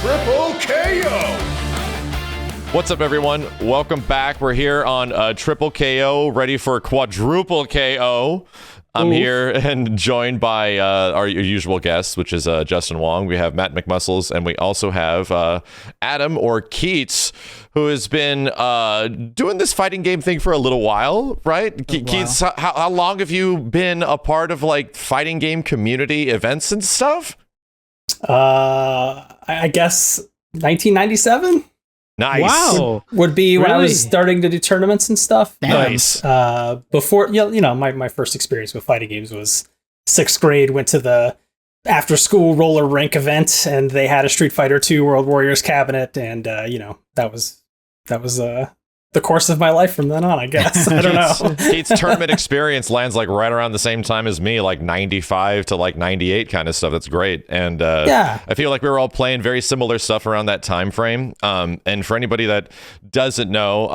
TripleKO! What's up, everyone? Welcome back. We're here on TripleKO, ready for quadruple KO. I'm here and joined by our usual guests, which is Justin Wong. We have Matt McMuscles, and we also have Adam, or Keits, who has been doing this fighting game thing for a little while, right? Keits, how long have you been a part of like fighting game community events and stuff? I guess 1997. Nice. Wow. Would be when I Really? was starting to do tournaments and stuff. Nice. Before, my first experience with fighting games was 6th grade. Went to the after school roller rink event, and they had a Street Fighter II World Warriors cabinet, and that was the course of my life from then on, I guess. I don't know. Keats' tournament experience lands like right around the same time as me, like 95 to like 98 kind of stuff. That's great. And Yeah. I feel like we were all playing very similar stuff around that time frame. And for anybody that doesn't know,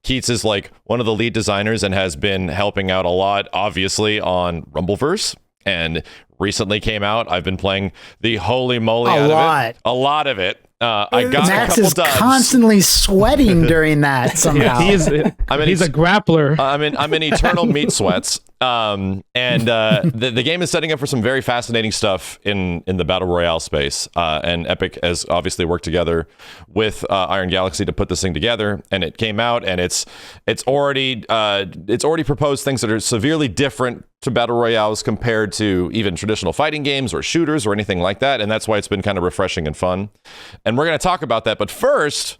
Keits is like one of the lead designers and has been helping out a lot, obviously, on Rumbleverse. And recently came out. I've been playing the holy moly out of it. A lot of it. I got Max a couple is dubs. constantly sweating during that somehow. He's a grappler. I'm in eternal meat sweats. The game is setting up for some very fascinating stuff in the battle royale space. And Epic has obviously worked together with Iron Galaxy to put this thing together. And it came out, and it's already proposed things that are severely different to battle royales compared to even traditional fighting games or shooters or anything like that. And that's why it's been kind of refreshing and fun. And we're going to talk about that. But first,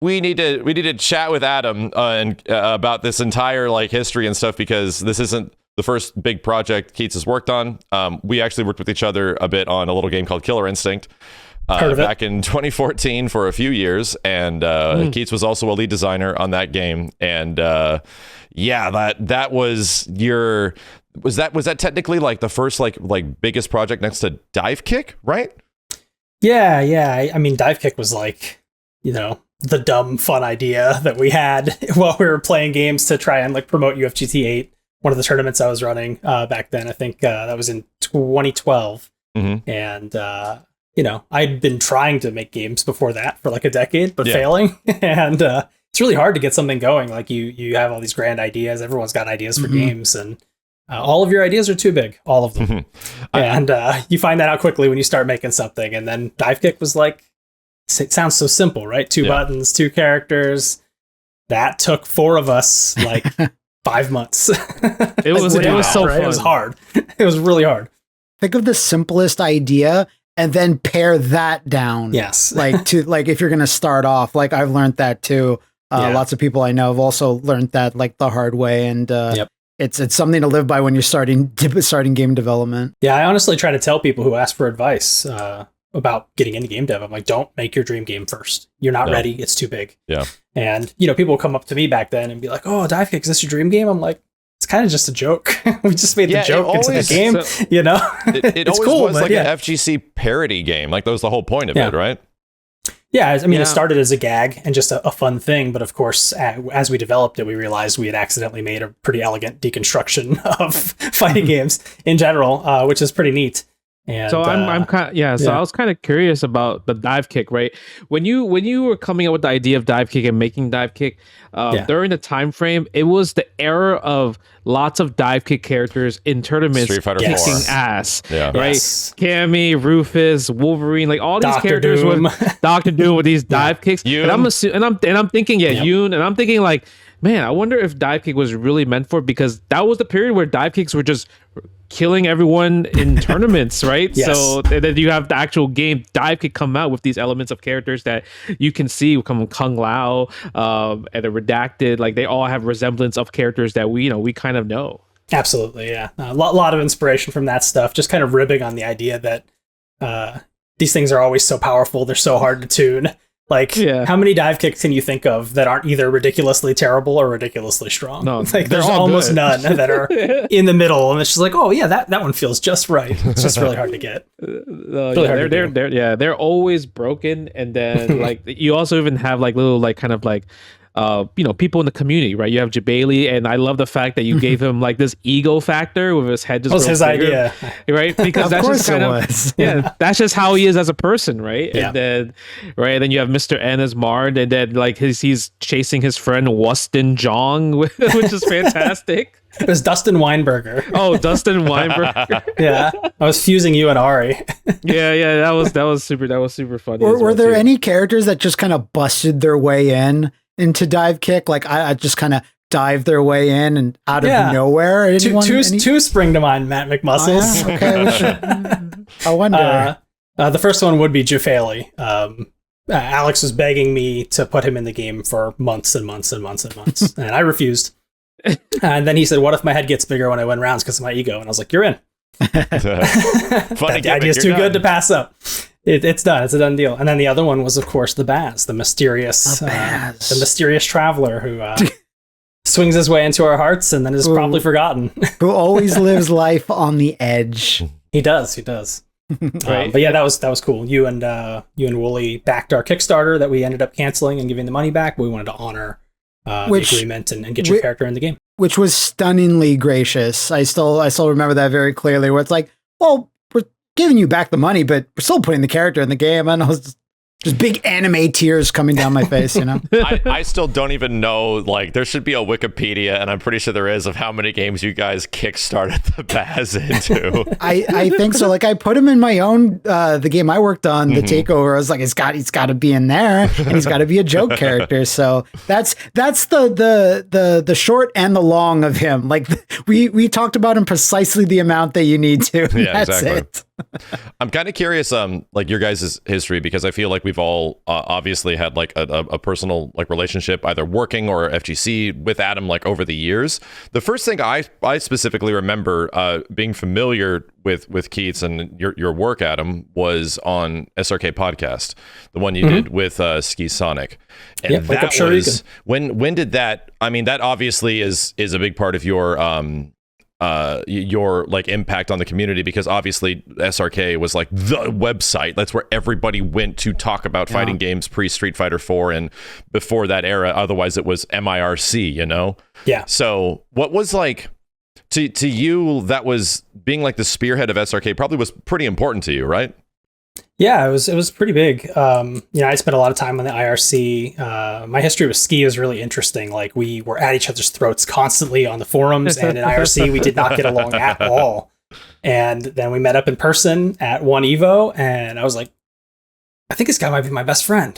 we need to chat with Adam about this entire like history and stuff, because this isn't the first big project Keits has worked on. We actually worked with each other a bit on a little game called Killer Instinct back in 2014 for a few years, and Keits was also a lead designer on that game. And that was your was that technically like the first like biggest project next to Divekick, right? Yeah. I mean, Divekick was like, the dumb fun idea that we had while we were playing games to try and like promote UFGT 8, one of the tournaments I was running back then. I think that was in 2012. Mm-hmm. And I'd been trying to make games before that for like a decade, but failing. And it's really hard to get something going. Like you have all these grand ideas. Everyone's got ideas for games, and all of your ideas are too big, all of them. And you find that out quickly when you start making something. And then Divekick was like, it sounds so simple, right? 2 buttons, 2 characters. That took 4 of us like 5 months. It was so right? fun. It was hard. It was really hard. Think of the simplest idea and then pare that down. Yes. Like if you're going to start off, like I've learned that too. Lots of people I know have also learned that like the hard way. And it's something to live by when you're starting game development. Yeah, I honestly try to tell people who ask for advice about getting into game dev. I'm like, don't make your dream game first. You're not ready. It's too big. Yeah. And, people will come up to me back then and be like, oh, Divekick, is this your dream game? I'm like, it's kind of just a joke. We just made the joke into the game, It it's always cool, was but like an FGC parody game. Like that was the whole point of it, right? Yeah, I mean, it started as a gag and just a fun thing. But of course, as we developed it, we realized we had accidentally made a pretty elegant deconstruction of fighting games in general, which is pretty neat. And, so I'm kind of, So I was kind of curious about the Divekick, right? When you were coming up with the idea of Divekick and making Divekick, during the time frame, it was the era of lots of Divekick characters in tournaments Street Fighter kicking 4. ass, Yeah. right? Yes. Cammy, Rufus, Wolverine, like all these Dr. characters Doom. with Dr. Doom with these dive kicks. Yoon. And I'm thinking, Yoon, and I'm thinking like, man, I wonder if Divekick was really meant for it, because that was the period where Divekicks were just killing everyone in tournaments, right? Yes. So then you have the actual game Divekick come out with these elements of characters that you can see come Kung Lao and the Redacted, like they all have resemblance of characters that we kind of know. Absolutely, yeah. A lot of inspiration from that stuff, just kind of ribbing on the idea that these things are always so powerful, they're so hard to tune. Like, how many dive kicks can you think of that aren't either ridiculously terrible or ridiculously strong? No, like there's almost none that are in the middle, and it's just like, oh yeah, that one feels just right. It's just really hard to get. They're always broken, and then like you also even have like little like kind of like people in the community, right? You have Jabali, and I love the fact that you gave him like this ego factor with his head just. That was his idea, right? Because that's just kind of that's just how he is as a person, right? Yeah. And then you have Mr. N as Marn, and then like he's chasing his friend Wustin Jong, which is fantastic. It was Dustin Weinberger. Oh, Dustin Weinberger. Yeah, I was fusing you and Ari. yeah, that was super funny. Were there any characters that just kind of busted their way into Divekick? Like I just kind of dived their way in and out of nowhere. Two spring to mind. Matt McMuscles. Oh, yeah? Okay, I wonder. The first one would be Jafali. Alex was begging me to put him in the game for months and months and months and months, and I refused. And then he said, "What if my head gets bigger when I win rounds because of my ego?" And I was like, "You're in." That idea's too good to pass up. It's done. It's a done deal. And then the other one was, of course, the Baz, the mysterious traveler who swings his way into our hearts and then is promptly forgotten. Who always lives life on the edge. He does. Right. But yeah, that was cool. You and Wooly backed our Kickstarter that we ended up canceling and giving the money back. But we wanted to honor the agreement and get your character in the game, which was stunningly gracious. I still remember that very clearly. Where it's like, well, we're giving you back the money, but we're still putting the character in the game. And I was just big anime tears coming down my face, you know? I still don't even know, like, there should be a Wikipedia, and I'm pretty sure there is, of how many games you guys kickstarted the Baz into. I think so. Like, I put him in my own, the game I worked on, the Takeover. I was like, he's got to be in there, and he's got to be a joke character. So that's the short and the long of him. Like, we talked about him precisely the amount that you need to. Yeah, that's exactly. It. I'm kind of curious, like your guys' history, because I feel like we've all obviously had like a personal like relationship, either working or FGC with Adam, like over the years. The first thing I specifically remember being familiar with Keits and your work, Adam, was on SRK podcast, the one you did with Ski Sonic, and that was when did that? I mean, that obviously is a big part of your like impact on the community, because obviously SRK was like the website. That's where everybody went to talk about fighting games pre Street Fighter 4 and before that era. Otherwise it was MIRC, you know? Yeah. So what was like to you, that was being like the spearhead of SRK probably was pretty important to you, right? Yeah, it was pretty big. I spent a lot of time on the IRC. My history with Ski was really interesting. Like, we were at each other's throats constantly on the forums, and in IRC we did not get along at all. And then we met up in person at one Evo, and I was like, I think this guy might be my best friend.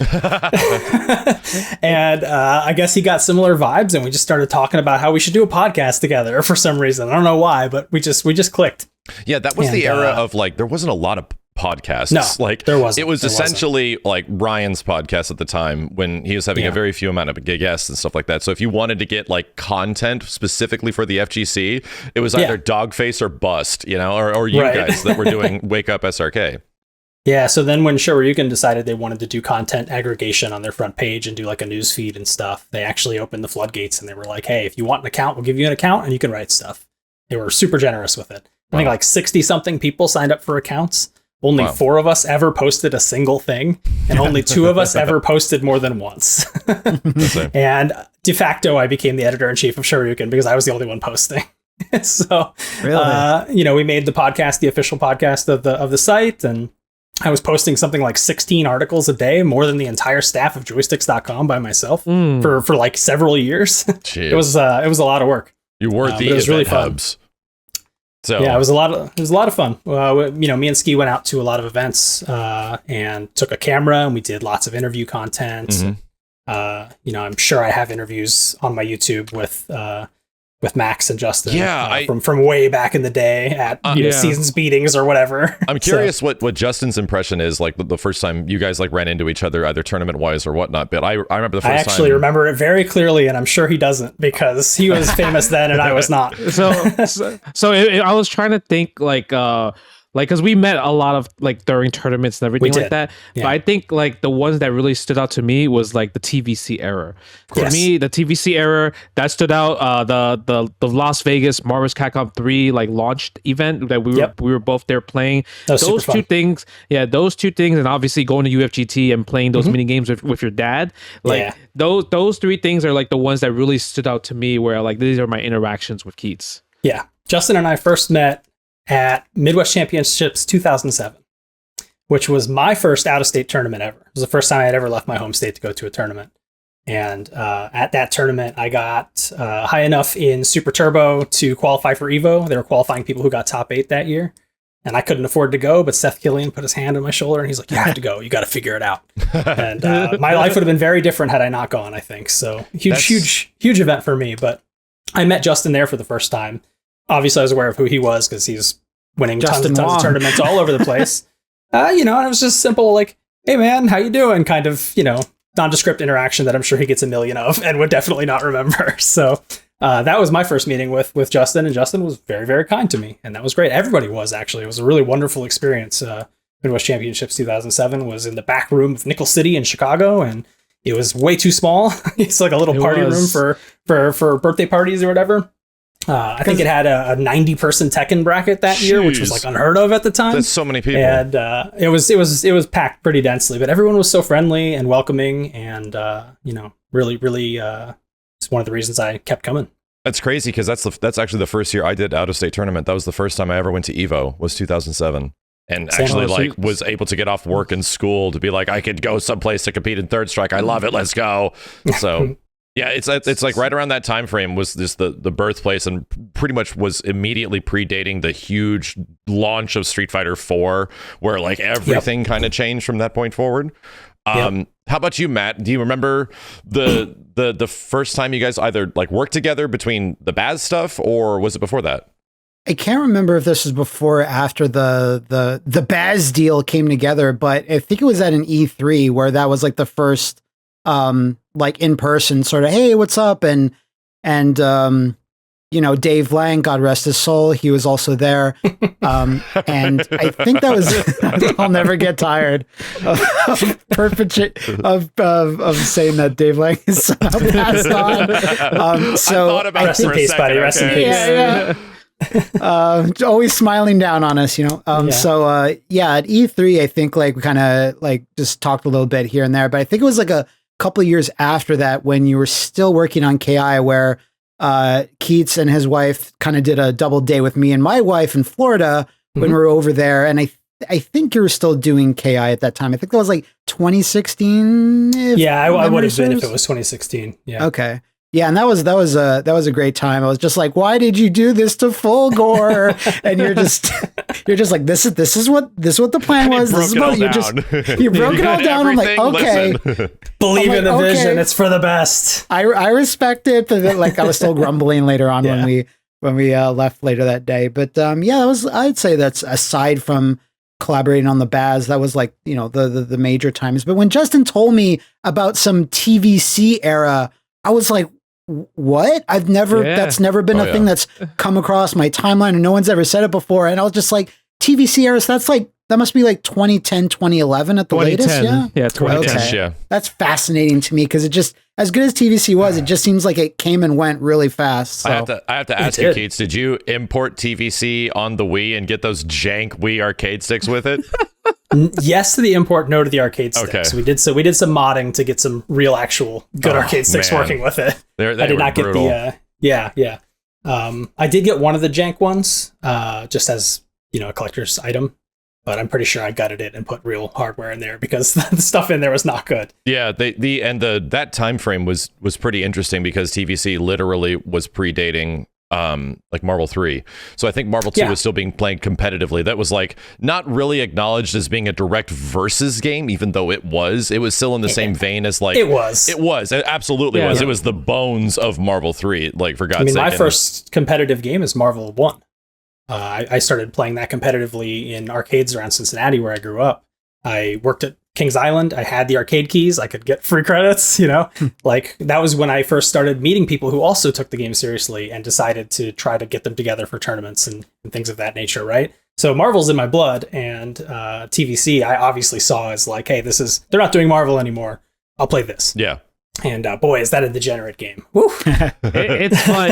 And I guess he got similar vibes, and we just started talking about how we should do a podcast together for some reason. I don't know why, but we just clicked. Yeah, that was the era of like, there wasn't a lot of podcasts. No, like there wasn't. It was essentially like Ryan's podcast at the time, when he was having a very few amount of guests and stuff like that. So if you wanted to get like content specifically for the FGC, it was either Dogface or Bust, you know, or you guys that were doing Wake Up SRK. Yeah, so then when Shoryuken decided they wanted to do content aggregation on their front page and do like a news feed and stuff, they actually opened the floodgates and they were like, hey, if you want an account, we'll give you an account and you can write stuff. They were super generous with it. I think like 60 something people signed up for accounts. Only 4 of us ever posted a single thing, and only 2 of us ever posted more than once. And de facto, I became the editor-in-chief of Shoryuken because I was the only one posting. So, really? We made the podcast the official podcast of the site, and I was posting something like 16 articles a day, more than the entire staff of joysticks.com by myself for like several years. It was a lot of work. You were the really hubs. So yeah, it was a lot of fun. Me and Ski went out to a lot of events and took a camera, and we did lots of interview content. I'm sure I have interviews on my YouTube with Max and Justin. Yeah, from way back in the day at Seasons Beatings or whatever. I'm curious what Justin's impression is like the first time you guys like ran into each other, either tournament wise or whatnot. But I remember the first time. I actually remember it very clearly, and I'm sure he doesn't, because he was famous then and I was not. So I was trying to think like Like, because we met a lot of like during tournaments and everything like that. Yeah. But I think like the ones that really stood out to me was like the TVC era. For me, the TVC era that stood out. The Las Vegas Marvel's Capcom 3 like launched event that we were both there playing. Those two things, those two things, and obviously going to UFGT and playing those mini games with your dad. Like those three things are like the ones that really stood out to me. Where like these are my interactions with Keits. Yeah, Justin and I first met at Midwest Championships 2007, which was my first out-of-state tournament ever. It was the first time I had ever left my home state to go to a tournament. And at that tournament, I got high enough in Super Turbo to qualify for EVO. They were qualifying people who got top 8 that year. And I couldn't afford to go, but Seth Killian put his hand on my shoulder and he's like, you have to go. You got to figure it out. And my life would have been very different had I not gone, I think. So huge event for me. But I met Justin there for the first time. Obviously, I was aware of who he was because he's winning tons of tournaments all over the place. And it was just simple, like, hey, man, how you doing? Kind of, nondescript interaction that I'm sure he gets a million of and would definitely not remember. So that was my first meeting with Justin, and Justin was very, very kind to me. And that was great. Everybody was, actually. It was a really wonderful experience. Midwest Championships 2007 was in the back room of Nickel City in Chicago, and it was way too small. It's like a little party room for birthday parties or whatever. I think it had a 90-person Tekken bracket that year, which was like unheard of at the time. That's so many people, and it was packed pretty densely. But everyone was so friendly and welcoming, and really, it's one of the reasons I kept coming. That's crazy because that's actually the first year I did out-of-state tournament. That was the first time I ever went to EVO. Was 2007. And actually, was able to get off work and school to be like, I could go someplace to compete in Third Strike. I love it. Let's go. So. Yeah, it's like right around that time frame was this the birthplace, and pretty much was immediately predating the huge launch of Street Fighter 4, where like everything kind of changed from that point forward. How about you, Matt? Do you remember the first time you guys either like worked together between the Baz stuff, or was it before that? I can't remember if this was before or after the Baz deal came together, but I think it was at an E3 where that was like the first like in person sort of, hey, what's up? And Dave Lang, God rest his soul, he was also there. And I think that was, I'll never get tired of saying that Dave Lang is somehow passed on. So I thought about rest in peace, buddy. Rest in peace. Always smiling down on us, So at E3, I think like we kind of like just talked a little bit here and there, but I think it was like a couple of years after that when you were still working on KI, where Keits and his wife kind of did a double day with me and my wife in Florida when we were over there. And I think you were still doing KI at that time. I think that was like 2016. I would have been if it was 2016. Yeah. Okay. Yeah, and that was a great time. I was just like, why did you do this to Fulgore? And you're just like, this is what the plan was. This is what you broke it all down. I'm like, okay. Believe in the vision. It's for the best. I respect it, but then, like I was still grumbling later on when we left later that day. But I'd say that's aside from collaborating on the Baz, that was like, the major times. But when Justin told me about some TVC era, I was like, what? That's never been a thing that's come across my timeline, and no one's ever said it before. And I was just like, TVC eras, that must be like 2010, 2011 at the latest. Yeah. Yeah. 2010. Okay. Yeah. That's fascinating to me because it just, as good as TVC was, it just seems like it came and went really fast. So. I have to ask you, Keits, did you import TVC on the Wii and get those jank Wii arcade sticks with it? Yes to the import, no to the arcade sticks. Okay. We did some modding to get some real actual good arcade sticks working with it. They I did not brutal. get the I did get one of the jank ones, just as a collector's item, but I'm pretty sure I gutted it and put real hardware in there because the stuff in there was not good. Yeah, that time frame was pretty interesting because TVC literally was predating like Marvel 3. So I think Marvel 2 was still being played competitively. That was like not really acknowledged as being a direct versus game, even though it was still in the same vein as like it absolutely was. It was the bones of Marvel 3, like for God's sake. My first competitive game is Marvel 1. I started playing that competitively in arcades around Cincinnati where I grew up. I worked at Kings Island. I had the arcade keys. I could get free credits, like that was when I first started meeting people who also took the game seriously and decided to try to get them together for tournaments and things of that nature. Right. So Marvel's in my blood, and TVC I obviously saw as like, hey, they're not doing Marvel anymore. I'll play this. Yeah. And boy, is that a degenerate game! Woo. It's fun.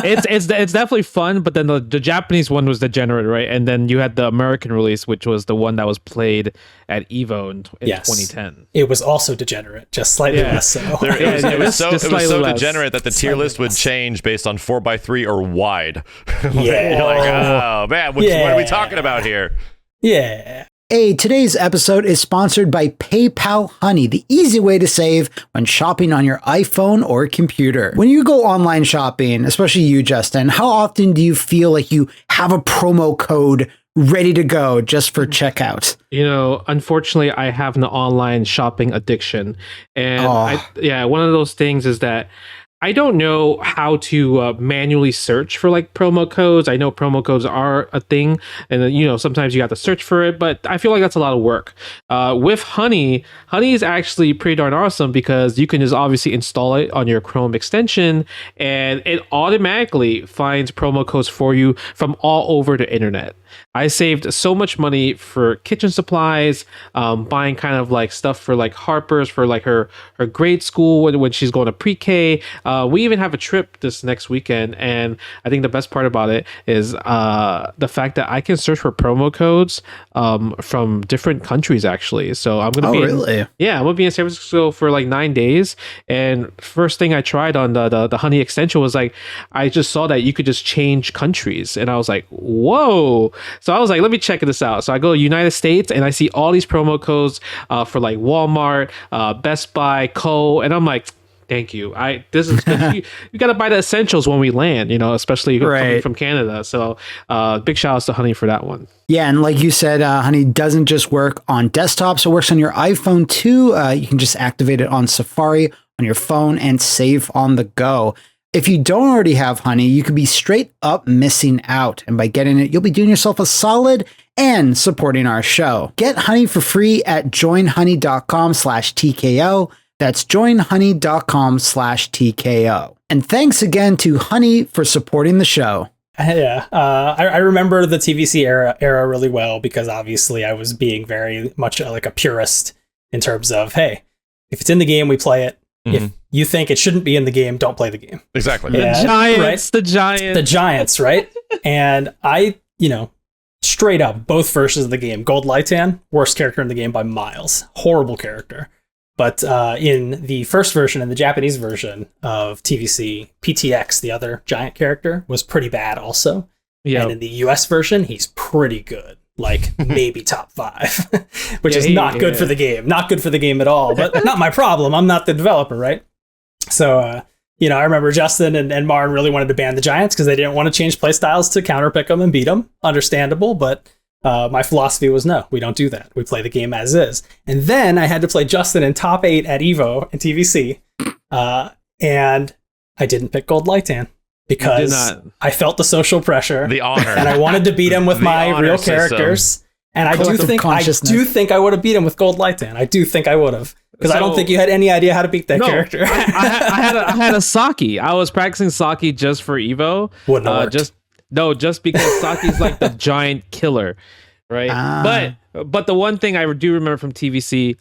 It's definitely fun. But then the Japanese one was degenerate, right? And then you had the American release, which was the one that was played at Evo in 2010. It was also degenerate, just slightly less so. It was so less. degenerate that the tier list would change based on 4x3 or wide. Yeah. You're like, oh man, what are we talking about here? Yeah. Hey, today's episode is sponsored by PayPal Honey, the easy way to save when shopping on your iPhone or computer. When you go online shopping, especially you, Justin, how often do you feel like you have a promo code ready to go just for checkout? Unfortunately, I have an online shopping addiction. And one of those things is that I don't know how to manually search for like promo codes. I know promo codes are a thing, and sometimes you have to search for it, but I feel like that's a lot of work. With Honey is actually pretty darn awesome because you can just obviously install it on your Chrome extension, and it automatically finds promo codes for you from all over the internet. I saved so much money for kitchen supplies, buying kind of like stuff for like Harper's for like her grade school when she's going to pre-K. We even have a trip this next weekend, and I think the best part about it is the fact that I can search for promo codes from different countries actually. So I'm gonna I'm gonna be in San Francisco for like 9 days, and first thing I tried on the Honey extension was like I just saw that you could just change countries, and I was like, whoa. So I was like, let me check this out. So I go to United States and I see all these promo codes for like Walmart, Best Buy, Co. And I'm like, thank you. This is you got to buy the essentials when we land, especially coming from Canada. So big shout outs to Honey for that one. Yeah, and like you said, Honey doesn't just work on desktops. It works on your iPhone too. You can just activate it on Safari on your phone and save on the go. If you don't already have Honey, you could be straight up missing out. And by getting it, you'll be doing yourself a solid and supporting our show. Get Honey for free at joinhoney.com/TKO. That's joinhoney.com/TKO. And thanks again to Honey for supporting the show. Yeah, I remember the TVC era really well because obviously I was being very much like a purist in terms of, hey, if it's in the game, we play it. Mm-hmm. If you think it shouldn't be in the game, don't play the game. Exactly. The Giants, right? And I, straight up, both versions of the game, Gold Lightan, worst character in the game by miles. Horrible character. But in the first version and the Japanese version of TVC, PTX, the other giant character, was pretty bad also. Yeah. And in the US version, he's pretty good. Like maybe top 5, which is not good for the game. Not good for the game at all, but not my problem. I'm not the developer, right? So, I remember Justin and Marn really wanted to ban the Giants because they didn't want to change playstyles to counterpick them and beat them. Understandable, but my philosophy was no, we don't do that. We play the game as is. And then I had to play Justin in top 8 at Evo and TVC, and I didn't pick Gold Lightan. Because I felt the social pressure, the honor, and I wanted to beat him with my real characters. And I do think I would have beat him with Gold Lightan. I do think I would have, because I don't think you had any idea how to beat that character. I had a Saki. I was practicing Saki just for Evo. Wouldn't have worked. Just because Saki's like the giant killer, right? But the one thing I do remember from TVC,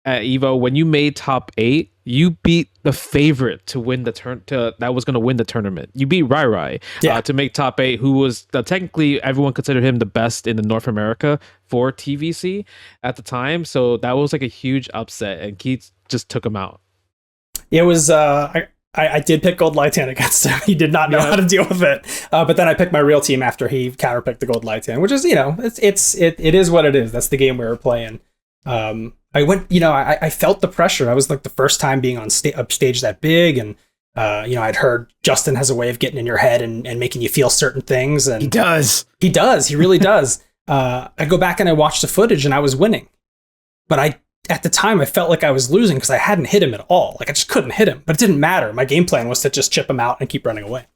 at Evo, when you made top 8, you beat the favorite to win the that was going to win the tournament. You beat Rai to make top 8, who was technically everyone considered him the best in the North America for TVC at the time. So that was like a huge upset, and Keits just took him out. It was I did pick Gold Lightan against him. He did not know how to deal with it. But then I picked my real team after he counterpicked the Gold Lightan, which is it is what it is. That's the game we were playing. I went, I felt the pressure. I was like the first time being on stage that big. And, I'd heard Justin has a way of getting in your head and making you feel certain things. And he does. He really does. I go back and I watched the footage and I was winning. But at the time, I felt like I was losing because I hadn't hit him at all. Like I just couldn't hit him, but it didn't matter. My game plan was to just chip him out and keep running away.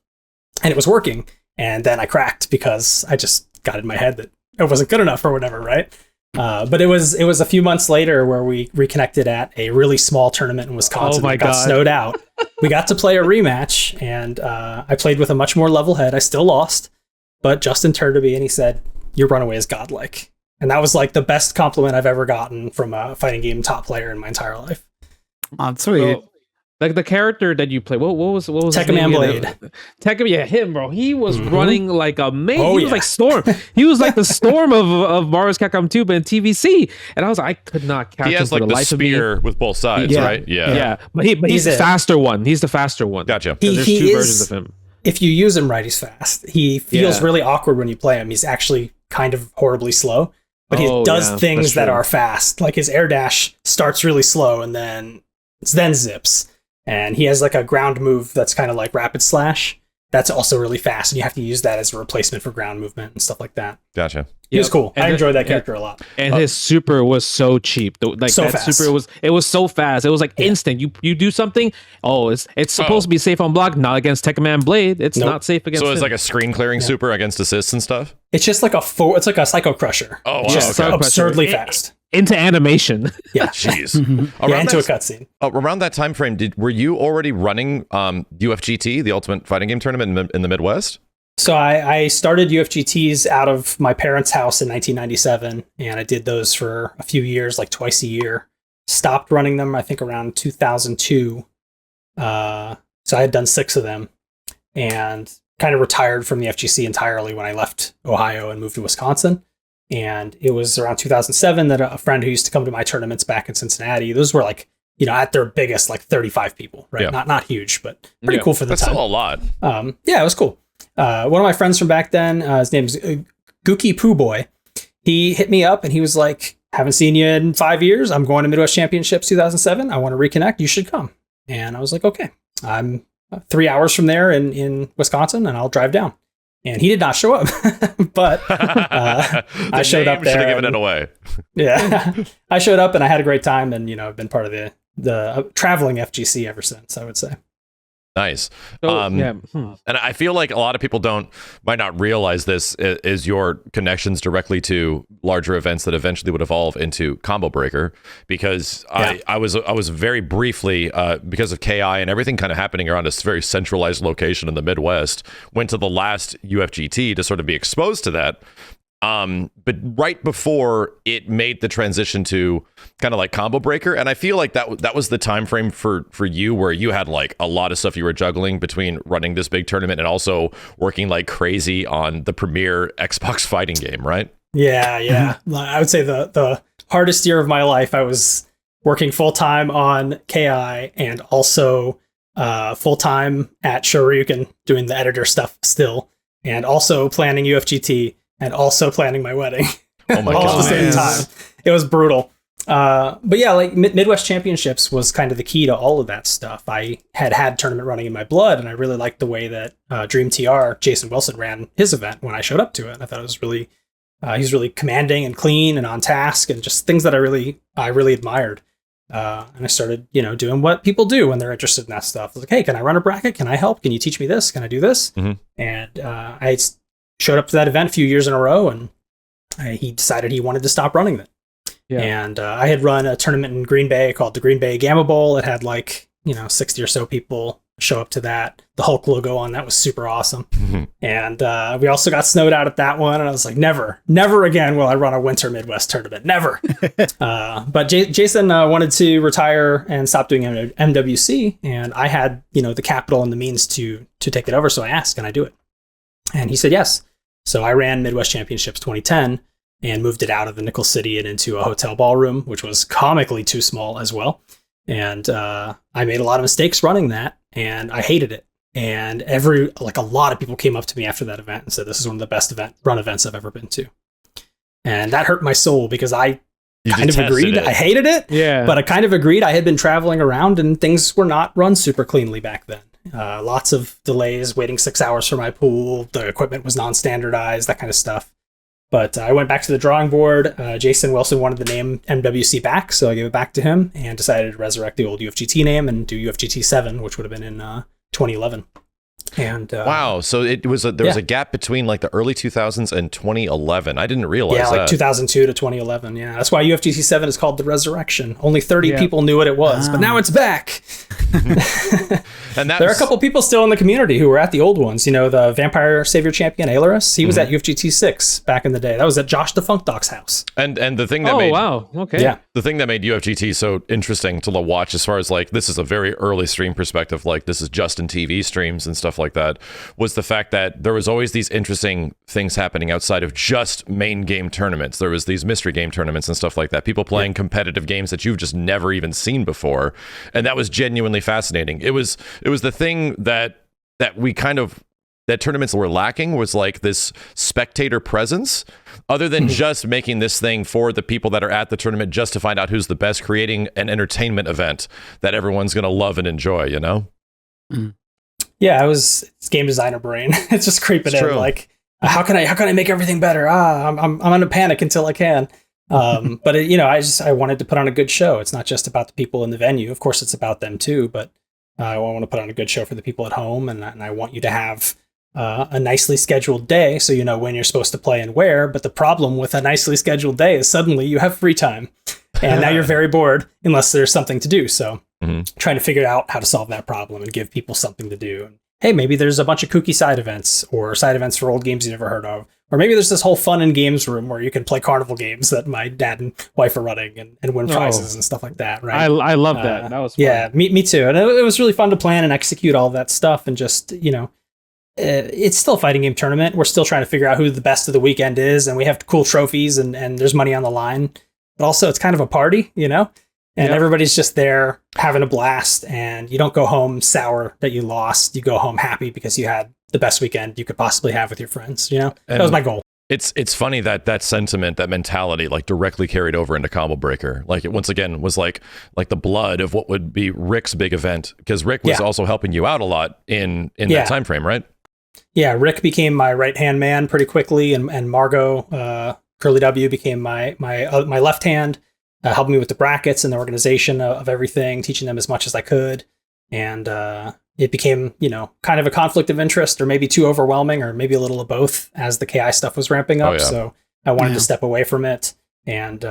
And it was working. And then I cracked because I just got in my head that it wasn't good enough or whatever, right? But it was a few months later where we reconnected at a really small tournament in Wisconsin. Oh my God. Got snowed out. We got to play a rematch, and I played with a much more level head. I still lost, But Justin turned to me and he said, "Your runaway is godlike." And that was like the best compliment I've ever gotten from a fighting game top player in my entire life. Oh, sweet. So, like the character that you play, what was Tekkaman Blade. Tekkaman, yeah, him, bro. He was running like a man. Oh, he was like Storm. He was like the Storm of Marvel's Capcom 2, but in TVC. And I was like, I could not catch him. He has for like the the life spear of me. with both sides, right? Yeah. But he's the faster one. He's the faster one. Gotcha. There's two versions of him. If you use him right, he's fast. He feels really awkward when you play him. He's actually kind of horribly slow, but he does things that are fast. Like his air dash starts really slow and then zips. And he has like a ground move that's kind of like rapid slash. That's also really fast, and you have to use that as a replacement for ground movement and stuff like that. Gotcha. He was cool. I enjoyed that character a lot. And his super was so cheap. Like so that fast. super was so fast. It was like instant. You do something. Oh, it's supposed to be safe on block, not against Tekkaman Blade. It's not safe against. So it's him. like a screen clearing super against assists and stuff. It's just like it's like a Psycho Crusher. Oh, wow. Just absurdly fast. Into animation. Yeah. Jeez. Into a cutscene. Around that time frame, were you already running UFGT, the Ultimate Fighting Game Tournament in the Midwest? So I started UFGTs out of my parents' house in 1997, and I did those for a few years, like twice a year. Stopped running them, I think, around 2002. So I had done 6 of them, and kind of retired from the FGC entirely when I left Ohio and moved to Wisconsin. And it was around 2007 that a friend who used to come to my tournaments back in Cincinnati, those were like, at their biggest, like 35 people, right? Yeah. Not huge, but pretty cool for the That's time. still a lot. Yeah, it was cool. One of my friends from back then, his name's Gookie Poo Boy. He hit me up and he was like, "Haven't seen you in 5 years. I'm going to Midwest Championships 2007. I want to reconnect. You should come." And I was like, "Okay, I'm 3 hours from there in Wisconsin, and I'll drive down." And he did not show up, but I showed up there. Should have given it away. Yeah, I showed up and I had a great time, and I've been part of the traveling FGC ever since, I would say. Nice. And I feel like a lot of people might not realize this is your connections directly to larger events that eventually would evolve into Combo Breaker, because I was very briefly, because of KI and everything kind of happening around this very centralized location in the Midwest, went to the last UFGT to sort of be exposed to that. But right before it made the transition to kind of like Combo Breaker, and I feel like that was the time frame for you where you had like a lot of stuff you were juggling between running this big tournament and also working like crazy on the premier Xbox fighting game, right? Yeah. I would say the hardest year of my life, I was working full time on KI and also full time at Shoryuken doing the editor stuff still, and also planning UFGT. And also planning my wedding. Oh my all God. at the same time. It was brutal. But yeah, like Midwest Championships was kind of the key to all of that stuff. I had tournament running in my blood, and I really liked the way that Dream TR, Jason Wilson, ran his event when I showed up to it. I thought it was really, he's really commanding and clean and on task, and just things that I really admired. And I started, doing what people do when they're interested in that stuff. I was like, "Hey, can I run a bracket? Can I help? Can you teach me this? Can I do this?" Mm-hmm. And I showed up to that event a few years in a row, and he decided he wanted to stop running it. Yeah. And I had run a tournament in Green Bay called the Green Bay Gamma Bowl. It had 60 or so people show up to that. The Hulk logo on that was super awesome. Mm-hmm. And we also got snowed out at that one. And I was like, never again will I run a Winter Midwest tournament. Never. But Jason wanted to retire and stop doing MWC. And I had, the capital and the means to take it over. So I asked, "Can I do it?" And he said yes. So I ran Midwest Championships 2010 and moved it out of the Nickel City and into a hotel ballroom, which was comically too small as well. And I made a lot of mistakes running that, and I hated it. And a lot of people came up to me after that event and said, "This is one of the best run events I've ever been to." And that hurt my soul because I kind of agreed. I hated it, but I kind of agreed. I had been traveling around and things were not run super cleanly back then. Lots of delays, waiting 6 hours for my pool. The equipment was non-standardized, that kind of stuff. But I went back to the drawing board. Jason Wilson wanted the name MWC back, so I gave it back to him and decided to resurrect the old UFGT name and do UFGT 7, which would have been in 2011. And wow, so there was a gap between like the early 2000s and 2011. I didn't realize that. Yeah, like 2002 to 2011. Yeah, that's why UFGT 7 is called the Resurrection. Only 30 people knew what it was, but now it's back. And there are a couple people still in the community who were at the old ones. You know, the Vampire Savior Champion Ailerus, he was at UFGT 6 back in the day. That was at Josh the Funk Doc's house. And the thing that the thing that made UFGT so interesting to watch, as far as like, this is a very early stream perspective, like this is Justin TV streams and stuff like that, was the fact that there was always these interesting things happening outside of just main game tournaments. There was these mystery game tournaments and stuff like that. People playing competitive games that you've just never even seen before, and that was genuinely fascinating. It was the thing that tournaments were lacking, was like this spectator presence, other than just making this thing for the people that are at the tournament just to find out who's the best, creating an entertainment event that everyone's going to love and enjoy, you know? Yeah, it's game designer brain. It's just creeping in, like, how can I make everything better? I'm in a panic until I can. But I wanted to put on a good show. It's not just about the people in the venue. Of course, it's about them too, but I want to put on a good show for the people at home, and I want you to have a nicely scheduled day, so you know when you're supposed to play and where. But the problem with a nicely scheduled day is suddenly you have free time, and now you're very bored unless there's something to do. So trying to figure out how to solve that problem and give people something to do. And, hey, maybe there's a bunch of kooky side events, or side events for old games you never heard of. Or maybe there's this whole fun and games room where you can play carnival games that my dad and wife are running and win prizes and stuff like that, right? I love that. That was fun. Yeah, me too. And it was really fun to plan and execute all that stuff. And just, it's still a fighting game tournament. We're still trying to figure out who the best of the weekend is. And we have cool trophies and there's money on the line. But also it's kind of a party, And everybody's just there having a blast. And you don't go home sour that you lost. You go home happy because you had the best weekend you could possibly have with your friends, That was my goal. It's funny that sentiment, that mentality, like directly carried over into Combo Breaker. Like it once again was like the blood of what would be Rick's big event, because Rick was also helping you out a lot in that time frame, right? Yeah, Rick became my right hand man pretty quickly, and Margot Curly W became my left hand, helping me with the brackets and the organization of everything, teaching them as much as I could, and it became, kind of a conflict of interest, or maybe too overwhelming, or maybe a little of both as the KI stuff was ramping up. So I wanted to step away from it. And,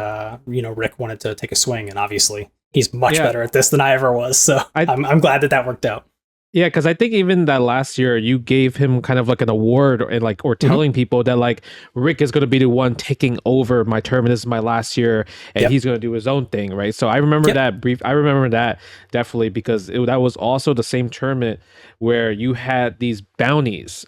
Rick wanted to take a swing, and obviously he's much better at this than I ever was. So I'm glad that worked out. Yeah, because I think even that last year you gave him kind of like an award, or telling people that like Rick is going to be the one taking over my tournament. This is my last year, and he's going to do his own thing, right? So I remember that I remember that definitely, because that was also the same tournament where you had these bounties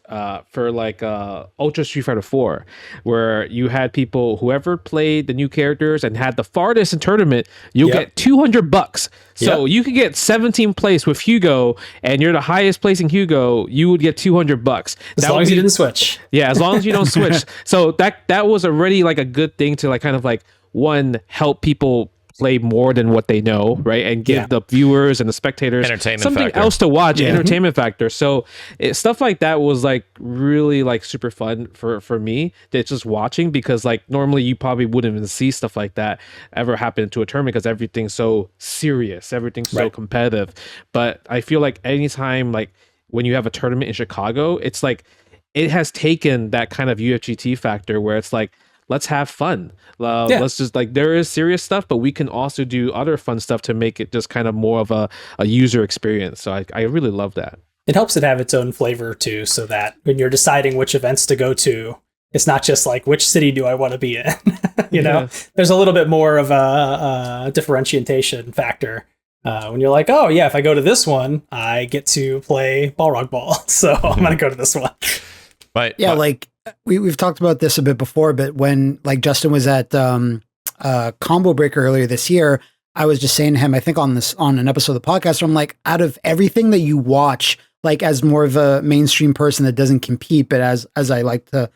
for like Ultra Street Fighter 4, where you had people, whoever played the new characters and had the farthest in tournament, you'll get $200. So you could get 17th place with Hugo, and you're the highest placing Hugo, you would get $200. As long as you didn't switch. Yeah, as long as you don't switch. So that was already like a good thing to like kind of like, one, help people play more than what they know, right? And give the viewers and the spectators something else to watch, entertainment factor. So stuff like that was like really like super fun for me, that's just watching, because like normally you probably wouldn't even see stuff like that ever happen to a tournament, because everything's so serious, everything's so competitive. But I feel like anytime, like when you have a tournament in Chicago, it's like it has taken that kind of UFGT factor where it's like, let's have fun. Let's just like, there is serious stuff, but we can also do other fun stuff to make it just kind of more of a user experience. So I really love that. It helps it have its own flavor too, so that when you're deciding which events to go to, it's not just like, which city do I want to be in? There's a little bit more of a differentiation factor. When you're like, oh yeah, if I go to this one, I get to play Balrog Ball. So I'm going to go to this one. Right. Yeah. Like we've talked about this a bit before, but when like Justin was at Combo Breaker earlier this year, I was just saying to him, I think on an episode of the podcast, I'm like, out of everything that you watch, like as more of a mainstream person that doesn't compete, but as I like to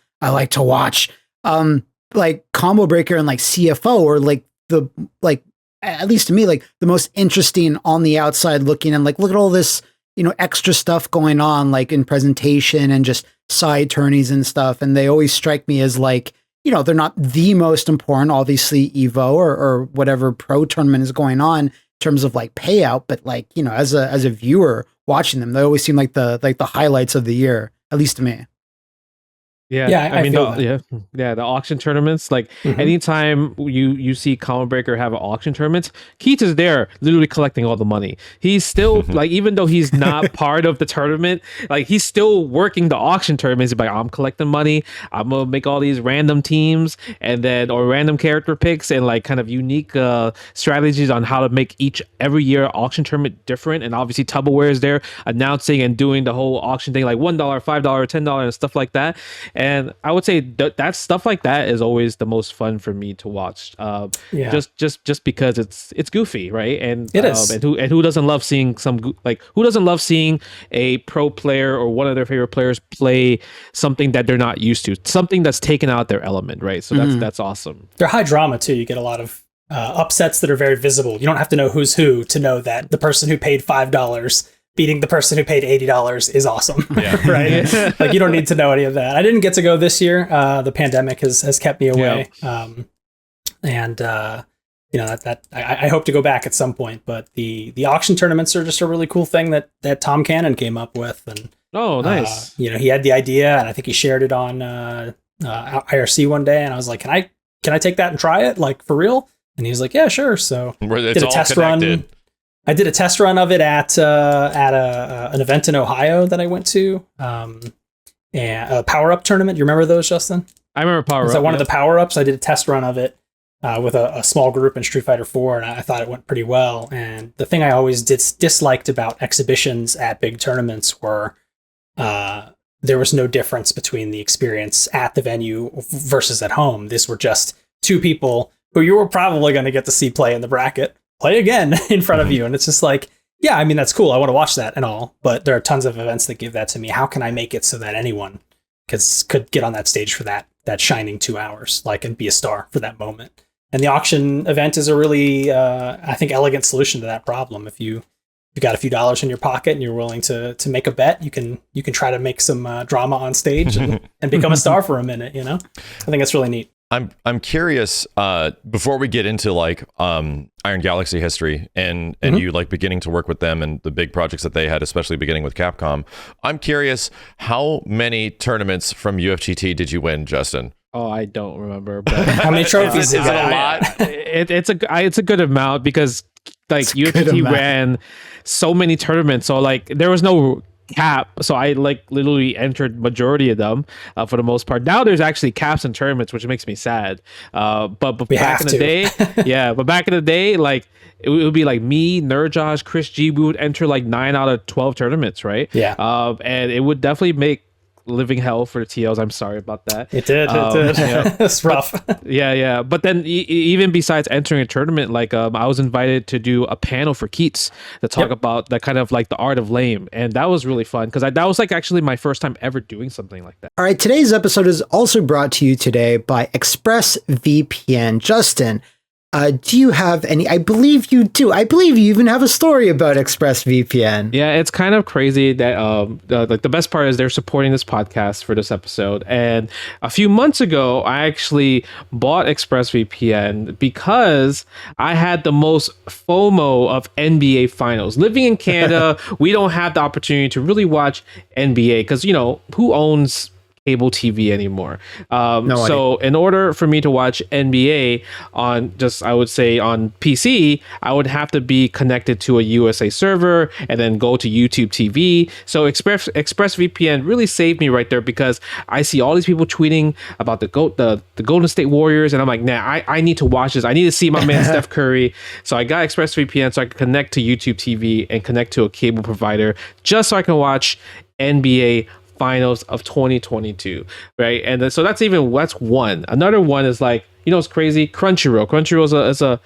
watch, like Combo Breaker and like CFO are like at least to me, like the most interesting on the outside looking, and like, look at all this, extra stuff going on, like in presentation and just side tourneys and stuff. And they always strike me as like, they're not the most important, obviously Evo or whatever pro tournament is going on in terms of like payout, but like, as a viewer watching them. They always seem like the highlights of the year, at least to me. Yeah, I mean, the auction tournaments. Like anytime you see Common Breaker have an auction tournament, Keits is there, literally collecting all the money. He's still like, even though he's not part of the tournament, like he's still working the auction tournaments. He's like, I'm collecting money. I'm gonna make all these random teams or random character picks and like kind of unique strategies on how to make every year auction tournament different. And obviously Tupperware is there announcing and doing the whole auction thing, like $1, $5, $10, and stuff like that. And I would say that stuff like that is always the most fun for me to watch. Just because it's goofy, right? And it is. And who doesn't love seeing who doesn't love seeing a pro player or one of their favorite players play something that they're not used to, something that's taken out their element, right? So that's awesome. They're high drama too. You get a lot of upsets that are very visible. You don't have to know who's who to know that the person who paid $5 beating the person who paid $80 is awesome. Yeah. Right? Like you don't need to know any of that. I didn't get to go this year. The pandemic has kept me away. Yeah. I hope to go back at some point, but the auction tournaments are just a really cool thing that Tom Cannon came up with. And oh, nice. He had the idea, and I think he shared it on IRC one day, and I was like, can I take that and try it, like for real? And he was like, yeah, sure. So did a test run. I did a test run of it at an event in Ohio that I went to, and a power up tournament. You remember those, Justin? I remember power up. So one of the power ups, I did a test run of it with a small group in Street Fighter 4, and I thought it went pretty well. And the thing I always disliked about exhibitions at big tournaments were there was no difference between the experience at the venue versus at home. These were just two people who you were probably going to get to see play in the bracket play again in front of you. And it's just like, yeah, I mean, that's cool. I want to watch that and all, but there are tons of events that give that to me. How can I make it so that anyone could get on that stage for that shining 2 hours, like, and be a star for that moment? And the auction event is a really, I think, elegant solution to that problem. If you've got a few dollars in your pocket and you're willing to make a bet, you can try to make some drama on stage and become a star for a minute. I think that's really neat. I'm curious, before we get into like Iron Galaxy history and you like beginning to work with them and the big projects that they had, especially beginning with Capcom, I'm curious, how many tournaments from UFGT did you win, Justin? Oh, I don't remember. But how many trophies? Is it a lot? It's a good amount because like UFGT ran so many tournaments, so like there was no cap, so I like literally entered majority of them for the most part. Now there's actually caps and tournaments, which makes me sad. But back in the day, like it would be like me, Nerdjosh, Chris G, we would enter like 9 out of 12 tournaments, right? Yeah. And it would definitely make living hell for the TLs. I'm sorry about that. It did. Yeah. It's rough. Yeah. But then even besides entering a tournament, like I was invited to do a panel for Keits to talk about that kind of like the art of lame, and that was really fun because that was like actually my first time ever doing something like that. All right, today's episode is also brought to you today by ExpressVPN. Justin, do you have any? I believe you do. I believe you even have a story about ExpressVPN. Yeah, it's kind of crazy that like the best part is they're supporting this podcast for this episode. And a few months ago, I actually bought ExpressVPN because I had the most FOMO of NBA finals. Living in Canada, we don't have the opportunity to really watch NBA because, who owns cable TV anymore. So in order for me to watch NBA on I would say on PC, I would have to be connected to a USA server and then go to YouTube TV. So ExpressVPN really saved me right there because I see all these people tweeting about the Golden State Warriors, and I'm like, nah, I need to watch this. I need to see my man Steph Curry. So I got ExpressVPN so I can connect to YouTube TV and connect to a cable provider just so I can watch NBA finals of 2022, right? And then, so that's one. Another one is like, it's crazy. Crunchyroll is a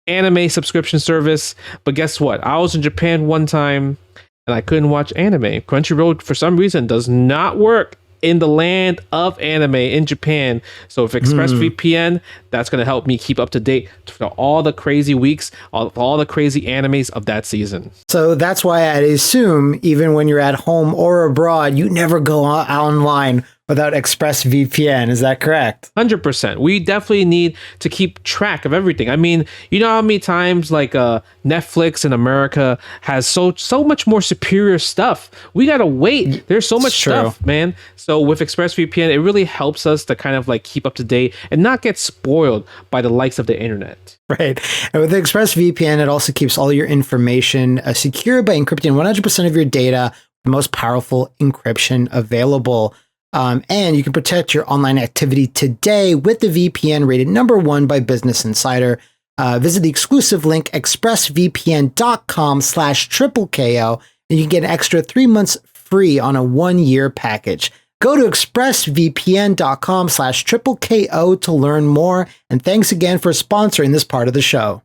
anime subscription service, but guess what? I was in Japan one time and I couldn't watch anime. Crunchyroll for some reason does not work in the land of anime in Japan. So if ExpressVPN, that's going to help me keep up to date for all the crazy weeks, all the crazy animes of that season. So that's why I assume even when you're at home or abroad, you never go online without ExpressVPN. Is that correct? 100%. We definitely need to keep track of everything. I mean, you know how many times like Netflix in America has so much more superior stuff. We gotta wait. There's so much stuff, man. So with ExpressVPN, it really helps us to kind of like keep up to date and not get spoiled by the likes of the internet. Right. And with ExpressVPN, it also keeps all your information secure by encrypting 100% of your data, the most powerful encryption available. And you can protect your online activity today with the VPN rated #1 by Business Insider. Visit the exclusive link expressvpn.com/TripleKO, and you can get an extra 3 months free on a 1-year package. Go to expressvpn.com/TripleKO to learn more. And thanks again for sponsoring this part of the show.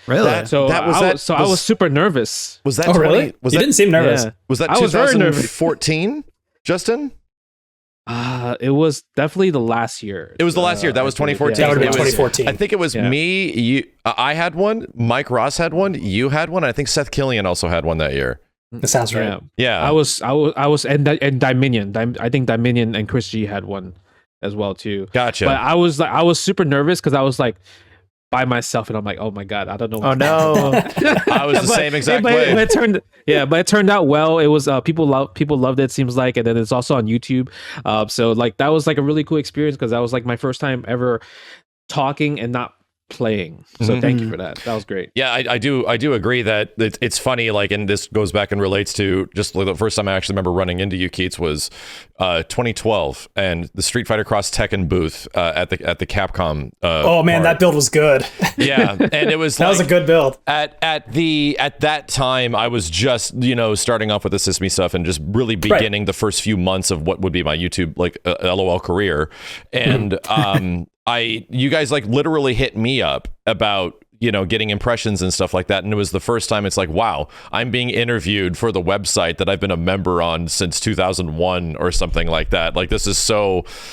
Really? I was super nervous. Was that? Oh, really? You didn't seem nervous. Yeah. Was that 2014, Justin? It was definitely the last year. It was the last year. That was 2014. That would have been 2014. I think it was me. You. I had one. Mike Ross had one. You had one. And I think Seth Killian also had one that year. That sounds right. Yeah. I was, and Dominion. I think Dominion and Chris G had one as well too. Gotcha. But I was super nervous because I was like by myself, and I'm like, oh my god, I don't know. Oh no. I was the same exact way. But it turned out well. It was people loved it. Seems like, and then it's also on YouTube. So like that was like a really cool experience because that was like my first time ever talking and not playing. So thank you for that. That was great. Yeah, I do agree that it's funny, like, and this goes back and relates to just like the first time I actually remember running into you, Keits, was 2012 and the Street Fighter Cross Tekken booth at the Capcom. Oh man, that build was good. Yeah, and it was that was a good build. At that time, I was just starting off with the Sesame stuff and just really beginning the first few months of what would be my YouTube like LOL career, and you guys like literally hit me up about getting impressions and stuff like that, and it was the first time it's like, wow, I'm being interviewed for the website that I've been a member on since 2001 or something like that. Like this is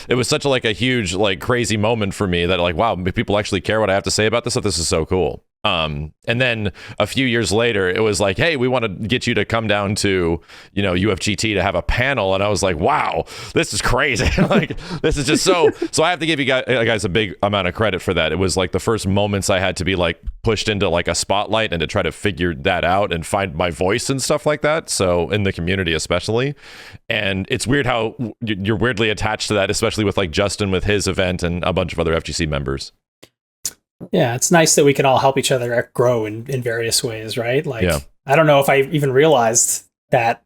it was such a huge like crazy moment for me that like, wow, people actually care what I have to say about this stuff. This is so cool. And then a few years later, it was like, hey, we want to get you to come down to, UFGT to have a panel. And I was like, wow, this is crazy. Like, this is just so I have to give you guys a big amount of credit for that. It was like the first moments I had to be like pushed into like a spotlight and to try to figure that out and find my voice and stuff like that. So in the community, especially. And it's weird how you're weirdly attached to that, especially with like Justin with his event and a bunch of other FGC members. Yeah, it's nice that we can all help each other grow in various ways, right? Like, I don't know if I even realized that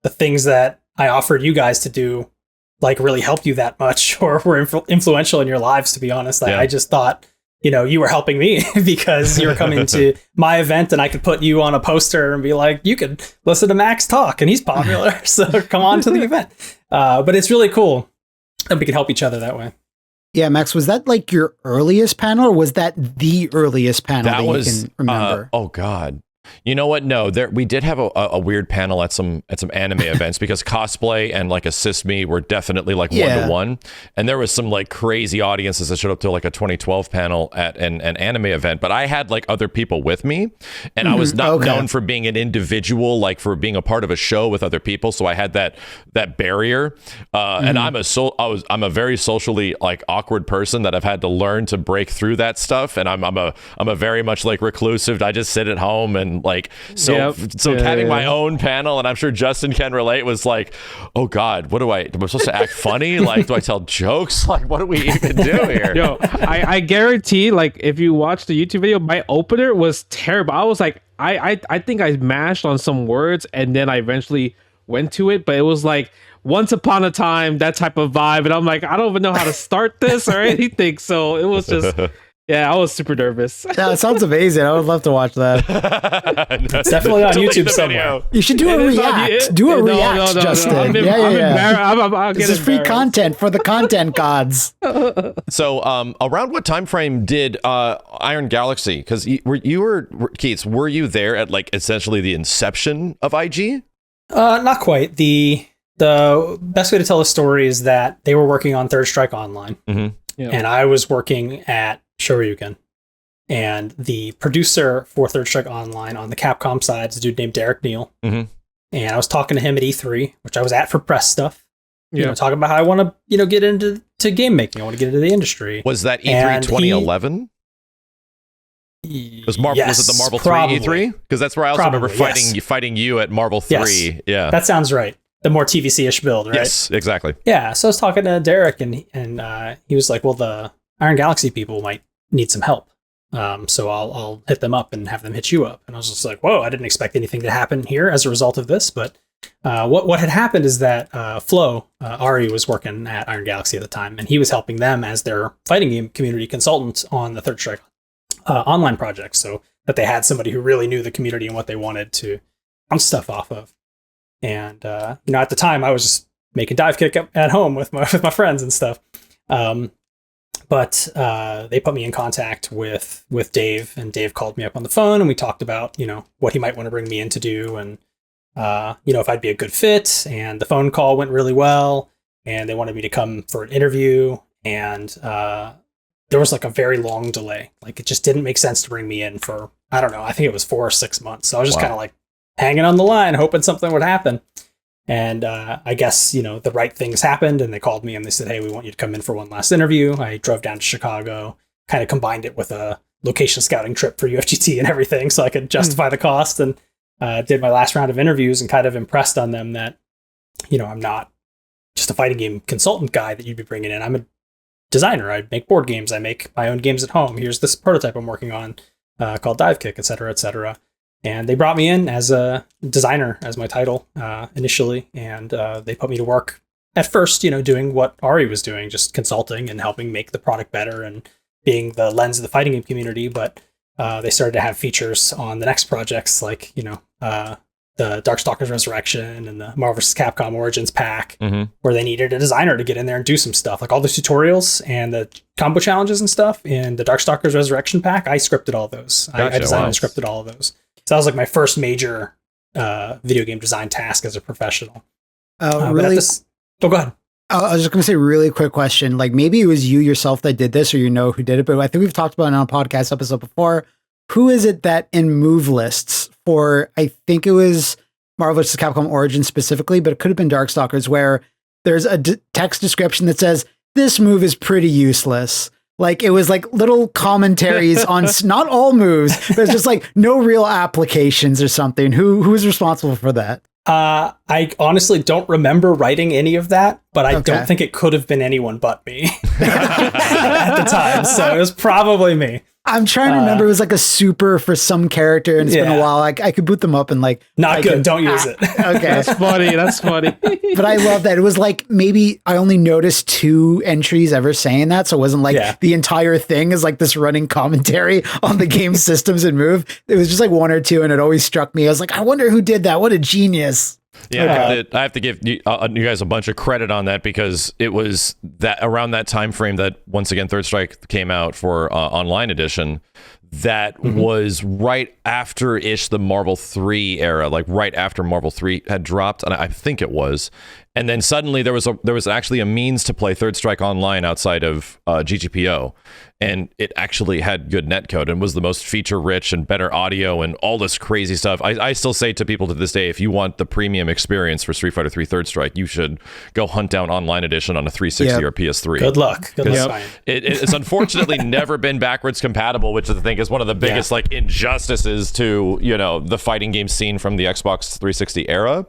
the things that I offered you guys to do, like, really helped you that much or were influential in your lives, to be honest. I just thought, you were helping me because you were coming to my event and I could put you on a poster and be like, you could listen to Max talk and he's popular, so come on to the event. But it's really cool that we can help each other that way. Yeah, Max, was that like your earliest panel or was that the earliest panel that you can remember? Oh, God. You know what? No, we did have a weird panel at some anime events because cosplay and like Assist Me were definitely like 1-to-1. And there was some like crazy audiences that showed up to like a 2012 panel at an anime event. But I had like other people with me, and I was not known for being an individual, like for being a part of a show with other people. So I had that barrier. And I'm a very socially like awkward person that I've had to learn to break through that stuff. And I'm a very much like reclusive. I just sit at home and like having my own panel, and I'm sure Justin can relate, was like, oh God, am I supposed to act funny? Like, do I tell jokes? Like, what do we even do here? Yo, I guarantee, like, if you watch the YouTube video, my opener was terrible. I was like, I think I mashed on some words and then I eventually went to it, but it was like once upon a time, that type of vibe, and I'm like, I don't even know how to start this or anything. So it was just I was super nervous. Yeah, it sounds amazing. I would love to watch that. It's definitely on YouTube somewhere. You should do a react. Do a react, Justin. I'm embarrassed. This is free content for the content gods. So, around what time frame did Iron Galaxy? Because Keits, were you there at like essentially the inception of IG? Not quite. The best way to tell the story is that they were working on Third Strike Online, and I was working at Shoryuken, and the producer for Third Strike Online on the Capcom side is a dude named Derek Neal, and I was talking to him at E3, which I was at for press stuff, you know, talking about how I want to, you know, get into game making. I want to get into the industry. Was that E3 2011? Was it the Marvel 3 E3? Because that's where I also remember fighting you at Marvel 3. Yes. Yeah, that sounds right. The more TVC-ish build, right? Yes, exactly. Yeah, so I was talking to Derek, and he was like, "Well, the Iron Galaxy people might need some help, so I'll hit them up and have them hit you up." And I was just like, "Whoa, I didn't expect anything to happen here as a result of this." But what had happened is that Flo Ari was working at Iron Galaxy at the time, and he was helping them as their fighting game community consultant on the Third Strike online project, so that they had somebody who really knew the community and what they wanted to bounce stuff off of. And you know, at the time, I was just making Divekick at home with my friends and stuff. But they put me in contact with Dave, and Dave called me up on the phone, and we talked about, you know, what he might want to bring me in to do, and you know, if I'd be a good fit. And the phone call went really well, and they wanted me to come for an interview, and there was like a very long delay. Like, it just didn't make sense to bring me in for, I don't know, I think it was 4 or 6 months. So I was just kind of like hanging on the line, hoping something would happen. And I guess, you know, the right things happened, and they called me and they said, "Hey, we want you to come in for one last interview." I drove down to Chicago, kind of combined it with a location scouting trip for UFGT and everything, so I could justify the cost, and did my last round of interviews and kind of impressed on them that, you know, I'm not just a fighting game consultant guy that you'd be bringing in. I'm a designer. I make board games. I make my own games at home. Here's this prototype I'm working on called Divekick, et cetera, et cetera. And they brought me in as a designer, as my title initially, and they put me to work at first, you know, doing what Ari was doing, just consulting and helping make the product better and being the lens of the fighting game community. But they started to have features on the next projects, like, you know, the Darkstalkers Resurrection and the Marvel vs. Capcom Origins pack, where they needed a designer to get in there and do some stuff, like all the tutorials and the combo challenges and stuff in the Darkstalkers Resurrection pack. I scripted all those. Gotcha, I designed and scripted all of those. So that was like my first major video game design task as a professional. Really? Go ahead. I was just going to say, really quick question. Like, maybe it was you yourself that did this, or you know who did it, but I think we've talked about it on a podcast episode before. Who is it that in move lists for, I think it was Marvel vs. Capcom Origins specifically, but it could have been Darkstalkers, where there's a text description that says, "This move is pretty useless." Like, it was like little commentaries on not all moves, but it's just like no real applications or something. Who was responsible for that? I honestly don't remember writing any of that, but I don't think it could have been anyone but me at the time. So it was probably me. I'm trying to remember. It was like a super for some character, and it's been a while. Like, I could boot them up and like not good. Don't use it. Okay, that's funny. That's funny. But I love that. It was like maybe I only noticed 2 entries ever saying that, so it wasn't like the entire thing is like this running commentary on the game systems and move. It was just like 1 or 2, and it always struck me. I was like, I wonder who did that. What a genius. Yeah, I have to give you guys a bunch of credit on that, because it was that around that time frame that, once again, Third Strike came out for online edition. That was right after-ish the Marvel 3 era, like right after Marvel 3 had dropped, and I think it was. And then suddenly there was actually a means to play Third Strike online outside of GGPO, and it actually had good netcode and was the most feature-rich and better audio and all this crazy stuff. I still say to people to this day, if you want the premium experience for Street Fighter 3 Third Strike, you should go hunt down online edition on a 360 or PS3. Good luck. Good luck. It's unfortunately never been backwards compatible, which I think is one of the biggest like injustices to, you know, the fighting game scene from the Xbox 360 era.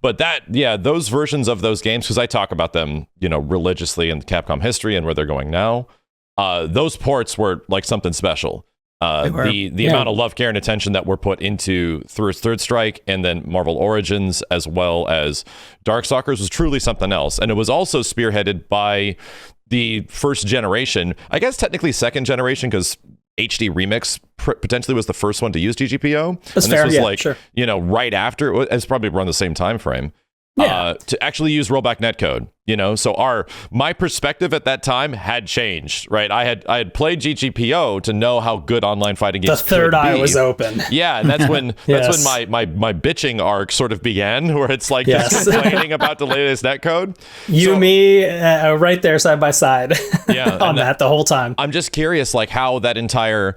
But those versions of those games, because I talk about them, you know, religiously in Capcom history and where they're going now, those ports were like something special. The amount of love, care, and attention that were put into Third Strike and then Marvel Origins as well as Darkstalkers was truly something else. And it was also spearheaded by the first generation, I guess technically second generation, because HD Remix potentially was the first one to use GGPO. That's and fair. This was you know, right after, it's probably around the same time frame. To actually use rollback netcode, you know, so my perspective at that time had changed, right? I had played GGPO to know how good online fighting games. The third eye was open. Yeah, and that's when my bitching arc sort of began, where it's like just complaining about the latest netcode. Me, right there side by side. On that the whole time. I'm just curious, like how that entire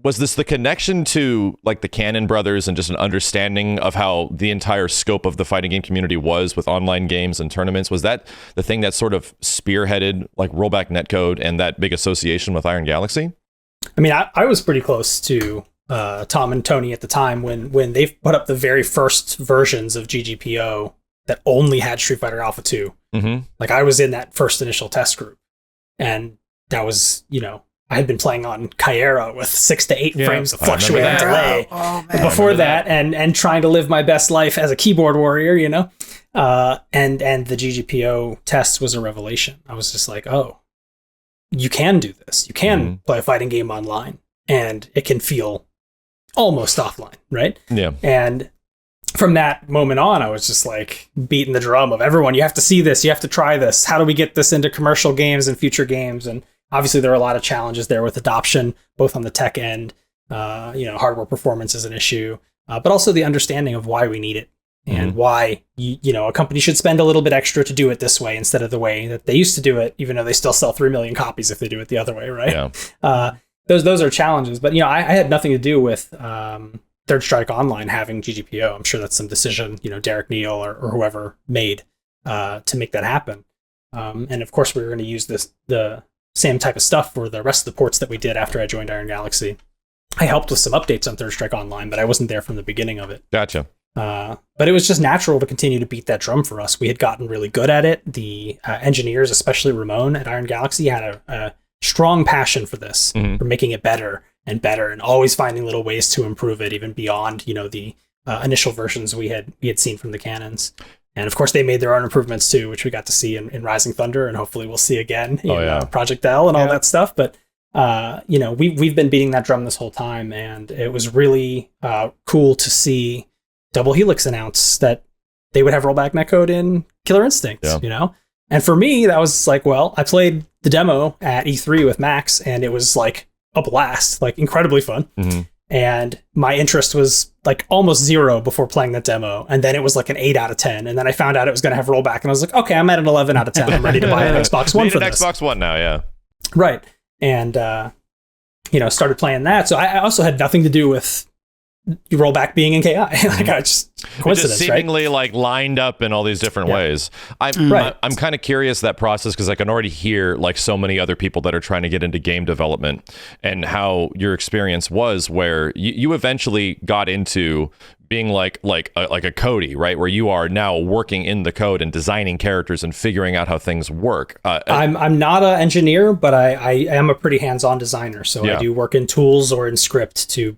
was this the connection to like the Cannon brothers and just an understanding of how the entire scope of the fighting game community was with online games and tournaments? Was that the thing that sort of spearheaded like rollback netcode and that big association with Iron Galaxy? I mean, I was pretty close to Tom and Tony at the time when they put up the very first versions of GGPO that only had Street Fighter Alpha 2. Mm-hmm. Like, I was in that first initial test group, and that was, I had been playing on Kyera with 6 to 8 frames of fluctuating delay before that, and trying to live my best life as a keyboard warrior, and the GGPO test was a revelation. I was just like, oh, you can do this. You can play a fighting game online, and it can feel almost offline, right? Yeah. And from that moment on, I was just like beating the drum of everyone. You have to see this. You have to try this. How do we get this into commercial games and future games? And obviously, there are a lot of challenges there with adoption, both on the tech end. Hardware performance is an issue, but also the understanding of why we need it and why a company should spend a little bit extra to do it this way instead of the way that they used to do it, even though they still sell 3 million copies if they do it the other way, right? Yeah. Those are challenges, but I had nothing to do with Third Strike Online having GGPO. I'm sure that's some decision Derek Neal or whoever made to make that happen. And of course, we were going to use the same type of stuff for the rest of the ports that we did after I joined Iron Galaxy. I helped with some updates on Third Strike Online, but I wasn't there from the beginning of it. Gotcha. But it was just natural to continue to beat that drum for us. We had gotten really good at it. The engineers, especially Ramon at Iron Galaxy, had a strong passion for this, for making it better, and always finding little ways to improve it, even beyond the initial versions we had seen from the canons. And of course, they made their own improvements too, which we got to see in Rising Thunder, and hopefully we'll see again in Project L and all that stuff. But we've been beating that drum this whole time, and it was really cool to see Double Helix announce that they would have rollback netcode in Killer Instinct. And for me, that was like, well, I played the demo at E3 with Max, and it was like a blast, like incredibly fun. And my interest was like almost 0 before playing that demo. And then it was like an 8 out of 10. And then I found out it was going to have rollback. And I was like, okay, I'm at an 11 out of 10. I'm ready to buy an Xbox One for this. Xbox One now, yeah. Right. And, started playing that. So I also had nothing to do with rollback being in KI. Like, I just coincidence, it just seemingly like lined up in all these different ways. I'm kind of curious that process, because I can already hear like so many other people that are trying to get into game development, and how your experience was, where you eventually got into being like a Cody, right, where you are now working in the code and designing characters and figuring out how things work. I'm not an engineer, but I am a pretty hands-on designer. So I do work in tools or in script to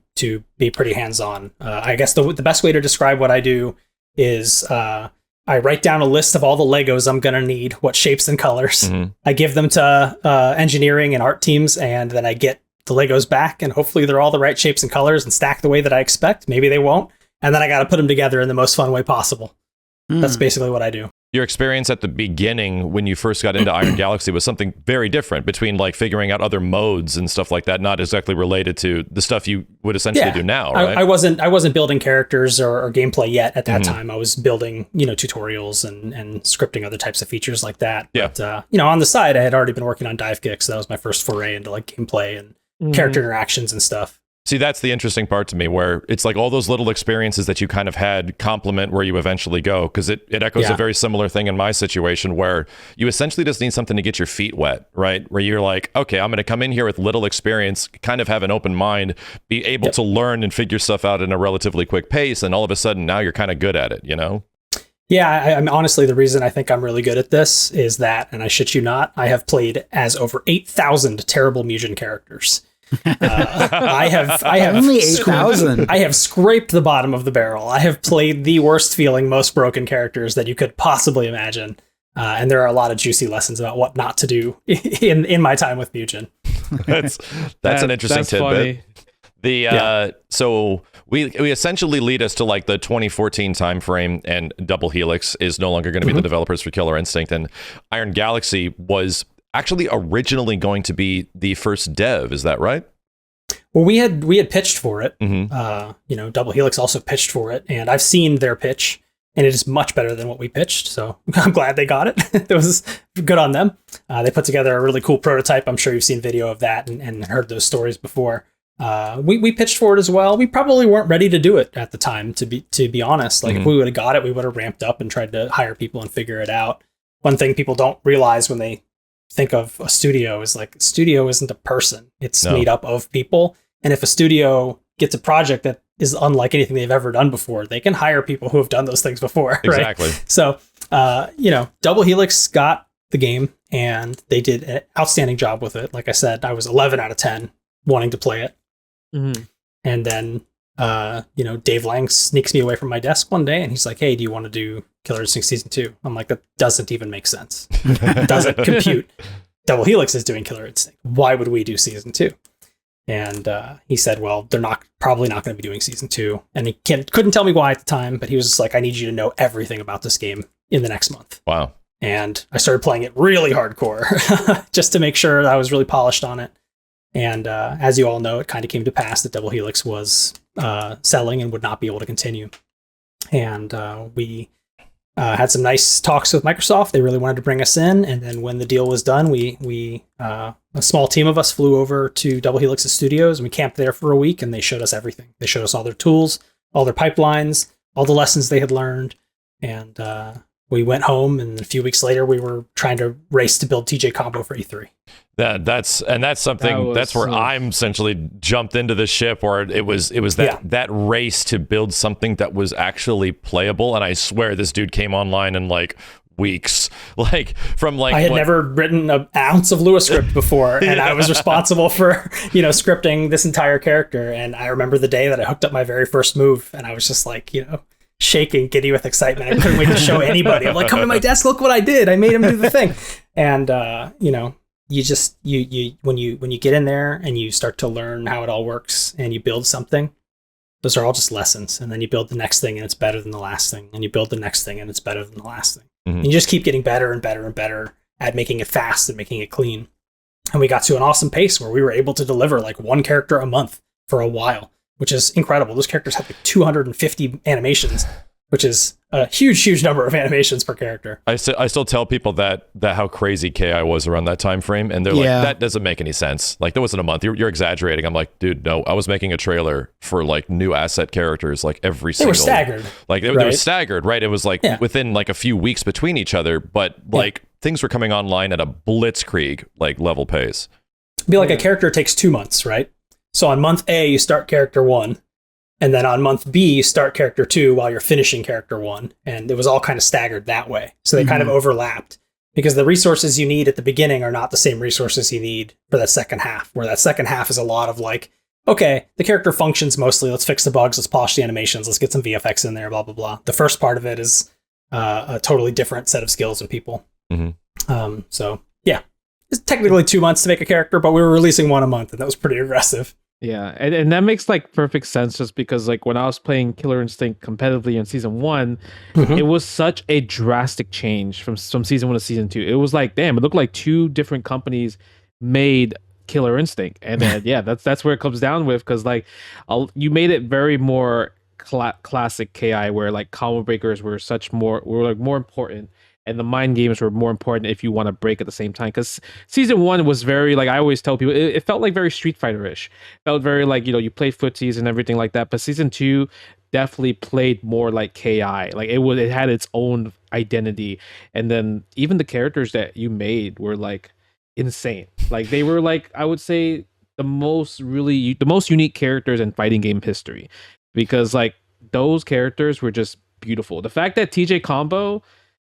be pretty hands-on. I guess the best way to describe what I do is I write down a list of all the Legos I'm going to need, what shapes and colors. I give them to engineering and art teams, and then I get the Legos back, and hopefully they're all the right shapes and colors and stacked the way that I expect. Maybe they won't. And then I got to put them together in the most fun way possible. That's basically what I do. Your experience at the beginning when you first got into Iron Galaxy was something very different, between like figuring out other modes and stuff like that, not exactly related to the stuff you would essentially do now, right? I wasn't building characters or gameplay yet at that time. I was building, tutorials and scripting other types of features like that. Yeah. But, on the side, I had already been working on Divekick, so that was my first foray into like gameplay and character interactions and stuff. See, that's the interesting part to me, where it's like all those little experiences that you kind of had complement where you eventually go, because it echoes a very similar thing in my situation, where you essentially just need something to get your feet wet, right? Where you're like, okay, I'm going to come in here with little experience, kind of have an open mind, be able to learn and figure stuff out in a relatively quick pace, and all of a sudden now you're kind of good at it, Yeah, I'm honestly, the reason I think I'm really good at this is that, and I shit you not, I have played as over 8,000 terrible Mugen characters. I have only 8,000. I have scraped the bottom of the barrel. I have played the worst feeling, most broken characters that you could possibly imagine. And there are a lot of juicy lessons about what not to do in my time with Mugen. That's an interesting tidbit. Funny. So we essentially lead us to like the 2014 timeframe, and Double Helix is no longer going to be the developers for Killer Instinct, and Iron Galaxy was actually originally going to be the first dev. Is that right? Well, we had pitched for it. Double Helix also pitched for it, and I've seen their pitch, and it is much better than what we pitched. So I'm glad they got it. It was good on them. They put together a really cool prototype. I'm sure you've seen video of that and heard those stories before. We pitched for it as well. We probably weren't ready to do it at the time, to be honest. Like if we would have got it, we would have ramped up and tried to hire people and figure it out. one thing people don't realize when they think of a studio is like, a studio isn't a person. It's made up of people. And if a studio gets a project that is unlike anything they've ever done before, they can hire people who have done those things before. Exactly. Right? So, Double Helix got the game and they did an outstanding job with it. Like I said, I was 11 out of 10 wanting to play it. Mm-hmm. And then, Dave Lang sneaks me away from my desk one day and he's like, hey, do you want to do Killer Instinct Season 2? I'm like, that doesn't even make sense. It doesn't compute. Double Helix is doing Killer Instinct. Why would we do Season 2? And he said, well, they're probably not going to be doing Season 2. And he couldn't tell me why at the time, but he was just like, I need you to know everything about this game in the next month. Wow. And I started playing it really hardcore just to make sure that I was really polished on it. And as you all know, it kind of came to pass that Double Helix was selling and would not be able to continue. And we had some nice talks with Microsoft. They really wanted to bring us in. And then when the deal was done, we a small team of us flew over to Double Helix's studios and we camped there for a week and they showed us everything. They showed us all their tools, all their pipelines, all the lessons they had learned. And we went home and a few weeks later we were trying to race to build TJ Combo for E3. That's where I'm essentially jumped into the ship, or it was that race to build something that was actually playable. And I swear this dude came online in like weeks. I had never written an ounce of Lua script before, and I was responsible for scripting this entire character. And I remember the day that I hooked up my very first move, and I was just like shaking, giddy with excitement. I couldn't wait to show anybody. I'm like, come to my desk, look what I did. I made him do the thing. And when you get in there and you start to learn how it all works and you build something, those are all just lessons. And then you build the next thing and it's better than the last thing. And you build the next thing and it's better than the last thing. Mm-hmm. And you just keep getting better and better and better at making it fast and making it clean. And we got to an awesome pace where we were able to deliver like one character a month for a while, which is incredible. Those characters have like 250 animations, which is a huge number of animations per character. I still tell people that how crazy KI was around that time frame, and they're like, that doesn't make any sense. Like, that wasn't a month. You're exaggerating. I'm like, dude, no. I was making a trailer for like new asset characters, like every single. They were staggered. Like they were staggered, right? It was like within like a few weeks between each other, but like things were coming online at a blitzkrieg like level pace. It'd be like a character takes 2 months, right? So on month A, you start character 1. And then on month B, you start character 2 while you're finishing character 1. And it was all kind of staggered that way. So they kind of overlapped because the resources you need at the beginning are not the same resources you need for that second half, where that second half is a lot of like, okay, the character functions mostly. Let's fix the bugs. Let's polish the animations. Let's get some VFX in there, blah, blah, blah. The first part of it is a totally different set of skills and people. Mm-hmm. So yeah, it's technically 2 months to make a character, but we were releasing one a month and that was pretty aggressive. Yeah, and that makes like perfect sense just because like when I was playing Killer Instinct competitively in season 1, it was such a drastic change from season 1 to season 2. It was like, damn, it looked like 2 different companies made Killer Instinct. And then that's where it comes down with, because like you made it very more classic KI, where like combo breakers were more important. And the mind games were more important if you want to break at the same time. Because season 1 was very, like I always tell people, it felt like very Street Fighter-ish. It felt very like, you play footsies and everything like that. But season 2 definitely played more like KI. Like it had its own identity. And then even the characters that you made were like insane. Like they were like, I would say the most unique characters in fighting game history. Because like those characters were just beautiful. The fact that TJ Combo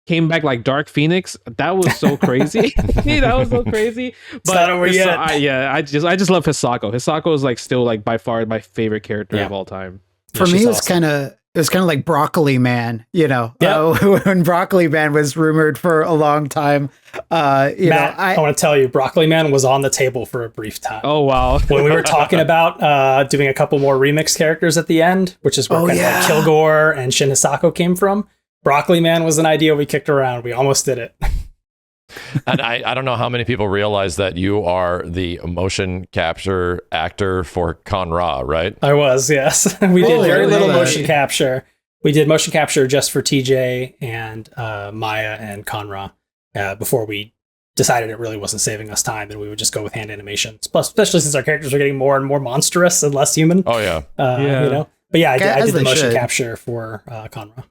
came back like Dark Phoenix, that was so crazy. That was so crazy. But not over yet. I just love Hisako. Hisako is like still like by far my favorite character of all time. For me, it was kind of like Broccoli Man, when Broccoli Man was rumored for a long time. Matt, I want to tell you, Broccoli Man was on the table for a brief time. Oh, wow. When we were talking about doing a couple more remix characters at the end, which is where like Kilgore and Shin Hisako came from. Broccoli Man was an idea we kicked around. We almost did it. And I don't know how many people realize that you are the motion capture actor for Con Ra, right? I was, yes. We did very little motion capture. We did motion capture just for TJ and Maya and Con Ra before we decided it really wasn't saving us time and we would just go with hand animations. Plus, especially since our characters are getting more and more monstrous and less human. Oh, yeah. But yeah, I did the motion capture for Con Ra.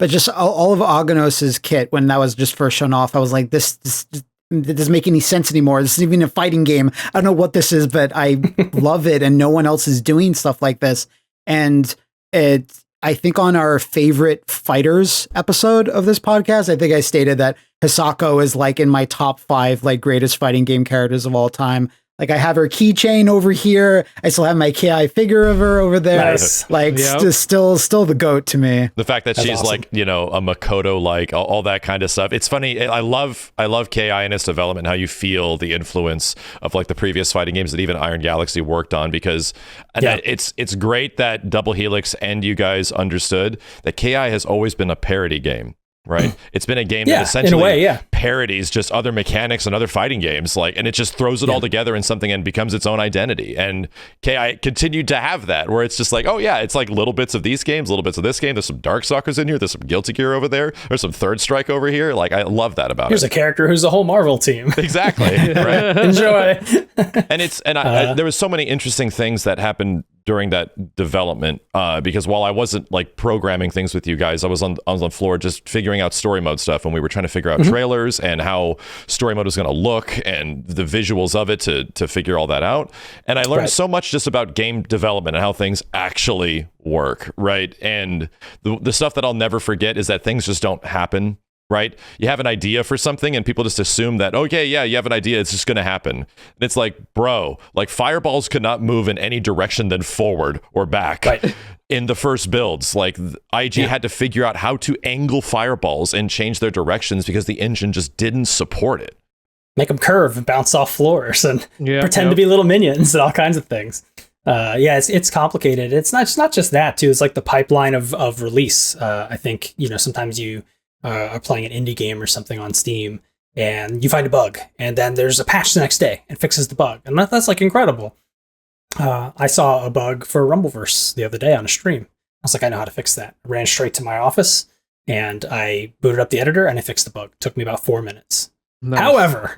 But just all of Aghanos's kit, when that was just first shown off, I was like, this it doesn't make any sense anymore. This isn't even a fighting game. I don't know what this is, but I love it, and no one else is doing stuff like this. And I think on our favorite fighters episode of this podcast, I think I stated that Hisako is like in my top 5 like greatest fighting game characters of all time. Like I have her keychain over here. I still have my KI figure of her over there. Nice. Like still the GOAT to me. The fact that That's she's awesome. like, you know, a Makoto, like all that kind of stuff. It's funny. I love KI and its development, how you feel the influence of like the previous fighting games that even Iron Galaxy worked on, because it's great that Double Helix and you guys understood that KI has always been a parody game. Right, it's been a game that essentially in a way, parodies just other mechanics and other fighting games, like, and it just throws it all together in something and becomes its own identity. And KI continued to have that, where it's just like, oh yeah, it's like little bits of these games, little bits of this game. There's some Darkstalkers in here. There's some Guilty Gear over there. There's some Third Strike over here. Like, I love that about Here's it. a character who's the whole Marvel team. Exactly. Right. Enjoy. And there was so many interesting things that happened during that development, because while I wasn't like programming things with you guys, I was on the floor just figuring out story mode stuff, and we were trying to figure out trailers and how story mode was going to look and the visuals of it to figure all that out. And I learned so much just about game development and how things actually work, right? And the stuff that I'll never forget is that things just don't happen. Right? You have an idea for something and people just assume that, okay, yeah, you have an idea, it's just going to happen. And it's like, bro, like fireballs could not move in any direction than forward or back. Right. In the first builds, like IG had to figure out how to angle fireballs and change their directions because the engine just didn't support it. Make them curve and bounce off floors and pretend to be little minions and all kinds of things. It's complicated. It's not just that too. It's like the pipeline of release. I think, you know, sometimes you are playing an indie game or something on Steam and you find a bug and then there's a patch the next day and fixes the bug. And that's like incredible. I saw a bug for Rumbleverse the other day on a stream. I was like, I know how to fix that. I ran straight to my office and I booted up the editor and I fixed the bug. It took me about 4 minutes. Nice. However,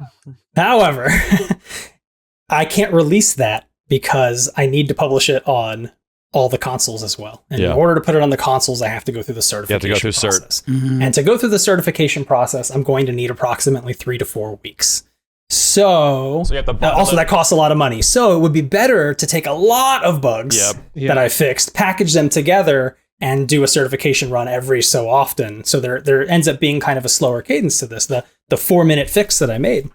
I can't release that because I need to publish it on all the consoles as well. And in order to put it on the consoles, I have to go through the certification process. And to go through the certification process, I'm going to need approximately 3 to 4 weeks. So you have to also that costs a lot of money. So it would be better to take a lot of bugs that I fixed, package them together, and do a certification run every so often. So there ends up being kind of a slower cadence to this. The 4-minute fix that I made,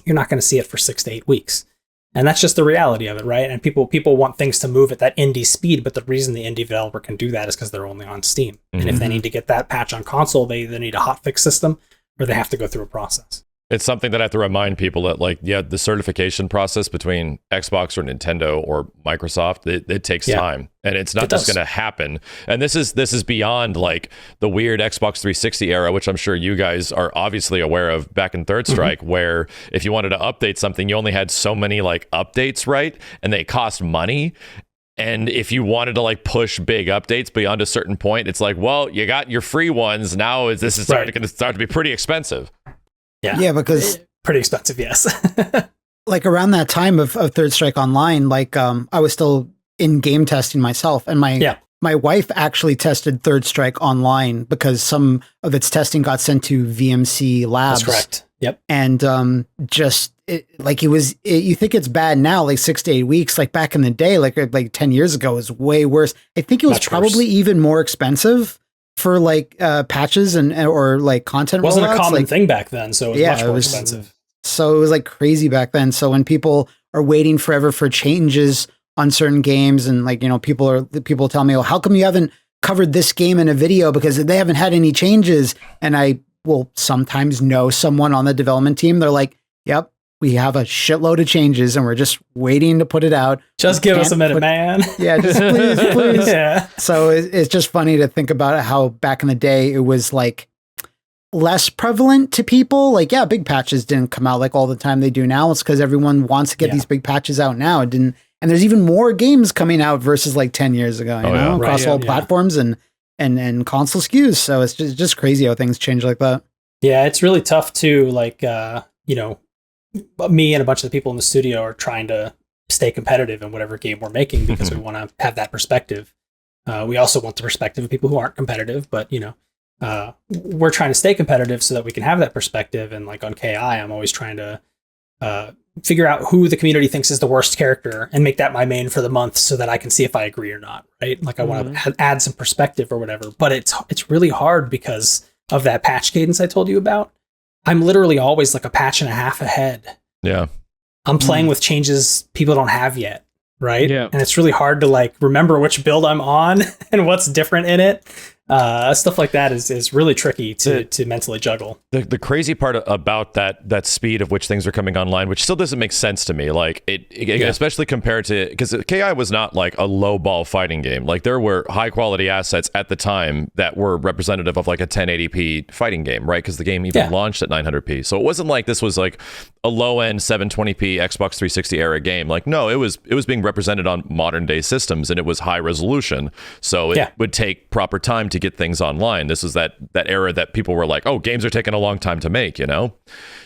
you're not going to see it for 6 to 8 weeks. And that's just the reality of it, right? And people want things to move at that indie speed, but the reason the indie developer can do that is because they're only on Steam. And if they need to get that patch on console, they either need a hotfix system or they have to go through a process. It's something that I have to remind people that, like, the certification process between Xbox or Nintendo or Microsoft, it takes time, and it's not just going to happen. And this is beyond like the weird Xbox 360 era, which I'm sure you guys are obviously aware of back in Third Strike, where if you wanted to update something, you only had so many like updates, right? And they cost money. And if you wanted to like push big updates beyond a certain point, it's like, well, you got your free ones. Now this is going to start to be pretty expensive. Yeah, because pretty expensive, yes. like around that time of Third Strike Online, like I was still in game testing myself, and my wife actually tested Third Strike Online because some of its testing got sent to VMC Labs. That's correct. Yep. And you think it's bad now, like 6 to 8 weeks. Like back in the day, like 10 years ago, it was way worse. I think it was probably even more expensive for like patches or like content. It wasn't rollouts. A common thing back then, so it was much more expensive. So it was like crazy back then. So when people are waiting forever for changes on certain games, and like, you know, people tell me, "Oh, how come you haven't covered this game in a video because they haven't had any changes?" And I will sometimes know someone on the development team. They're like, "Yep, we have a shitload of changes and we're just waiting to put it out. Just give us a minute, man." Yeah, just please. Yeah. So it's just funny to think about how back in the day it was like less prevalent to people. Like, yeah, big patches didn't come out like all the time they do now. It's because everyone wants to get these big patches out now. And there's even more games coming out versus like 10 years ago, you know, across all platforms and console SKUs. So it's just crazy how things change like that. Yeah, it's really tough to like, you know, me and a bunch of the people in the studio are trying to stay competitive in whatever game we're making because we want to have that perspective. We also want the perspective of people who aren't competitive, but you know, we're trying to stay competitive so that we can have that perspective. And like on KI, I'm always trying to figure out who the community thinks is the worst character and make that my main for the month so that I can see if I agree or not, right? Like I want to add some perspective or whatever. But it's really hard because of that patch cadence I told you about. I'm literally always like a patch and a half ahead. Yeah. I'm playing with changes people don't have yet, right? Yeah. And it's really hard to like remember which build I'm on and what's different in it. Stuff like that is really tricky to mentally juggle. The crazy part about that speed of which things are coming online, which still doesn't make sense to me, like especially compared to, because KI was not like a low ball fighting game. Like there were high quality assets at the time that were representative of like a 1080p fighting game, right? Because the game even launched at 900p, so it wasn't like this was like a low end 720p Xbox 360 era game. Like no, it was being represented on modern day systems, and it was high resolution, so it would take proper time to get things online. This is that era that people were like, oh, games are taking a long time to make, you know?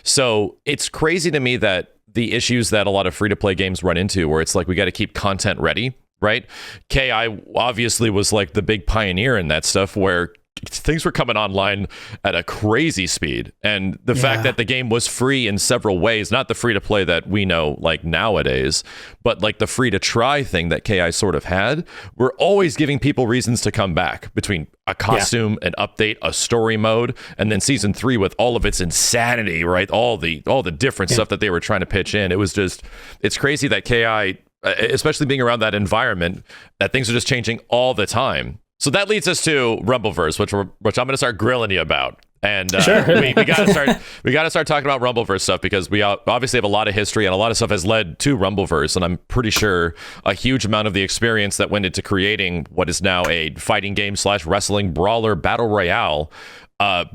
So it's crazy to me that the issues that a lot of free-to-play games run into, where it's like, we got to keep content ready, right? KI obviously was like the big pioneer in that stuff, where things were coming online at a crazy speed. And the fact that the game was free in several ways, not the free to play that we know like nowadays, but like the free to try thing that KI sort of had, we're always giving people reasons to come back, between a costume, an update, a story mode, and then season 3 with all of its insanity, right? All the different stuff that they were trying to pitch in. It was just, it's crazy that KI, especially being around that environment, that things are just changing all the time. So that leads us to Rumbleverse, which I'm going to start grilling you about. And we got to start talking about Rumbleverse stuff, because we obviously have a lot of history, and a lot of stuff has led to Rumbleverse. And I'm pretty sure a huge amount of the experience that went into creating what is now a fighting game / wrestling brawler battle royale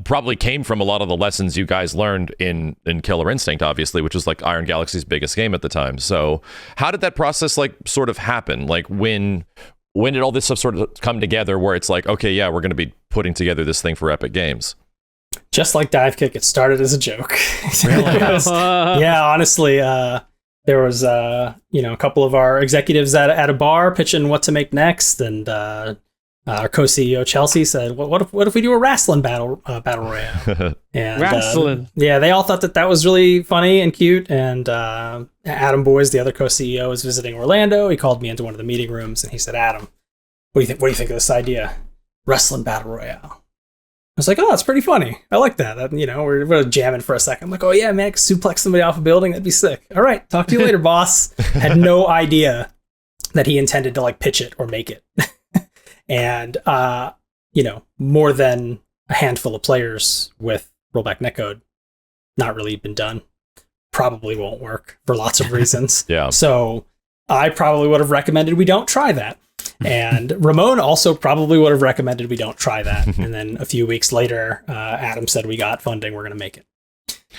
probably came from a lot of the lessons you guys learned in Killer Instinct, obviously, which was like Iron Galaxy's biggest game at the time. So how did that process like sort of happen? Like when did all this stuff sort of come together, where it's like, okay, yeah, we're going to be putting together this thing for Epic Games? Just like Divekick, it started as a joke. Really? Yeah, honestly, there was a couple of our executives at a bar pitching what to make next, and our co-CEO Chelsea said, "What if we do a wrestling battle royale?" And wrestling. They all thought that was really funny and cute. And Adam Boyes, the other co-CEO, was visiting Orlando. He called me into one of the meeting rooms, and he said, "Adam, what do you think of this idea? Wrestling battle royale." I was like, "Oh, that's pretty funny. I like that. We're jamming for a second. I'm like, "Oh yeah, man, suplex somebody off a building. That'd be sick. All right, talk to you later, boss." Had no idea that he intended to like pitch it or make it. And, more than a handful of players with rollback netcode, not really been done. Probably won't work for lots of reasons. Yeah. So I probably would have recommended we don't try that. And Ramon also probably would have recommended we don't try that. And then a few weeks later, Adam said, "We got funding. We're going to make it."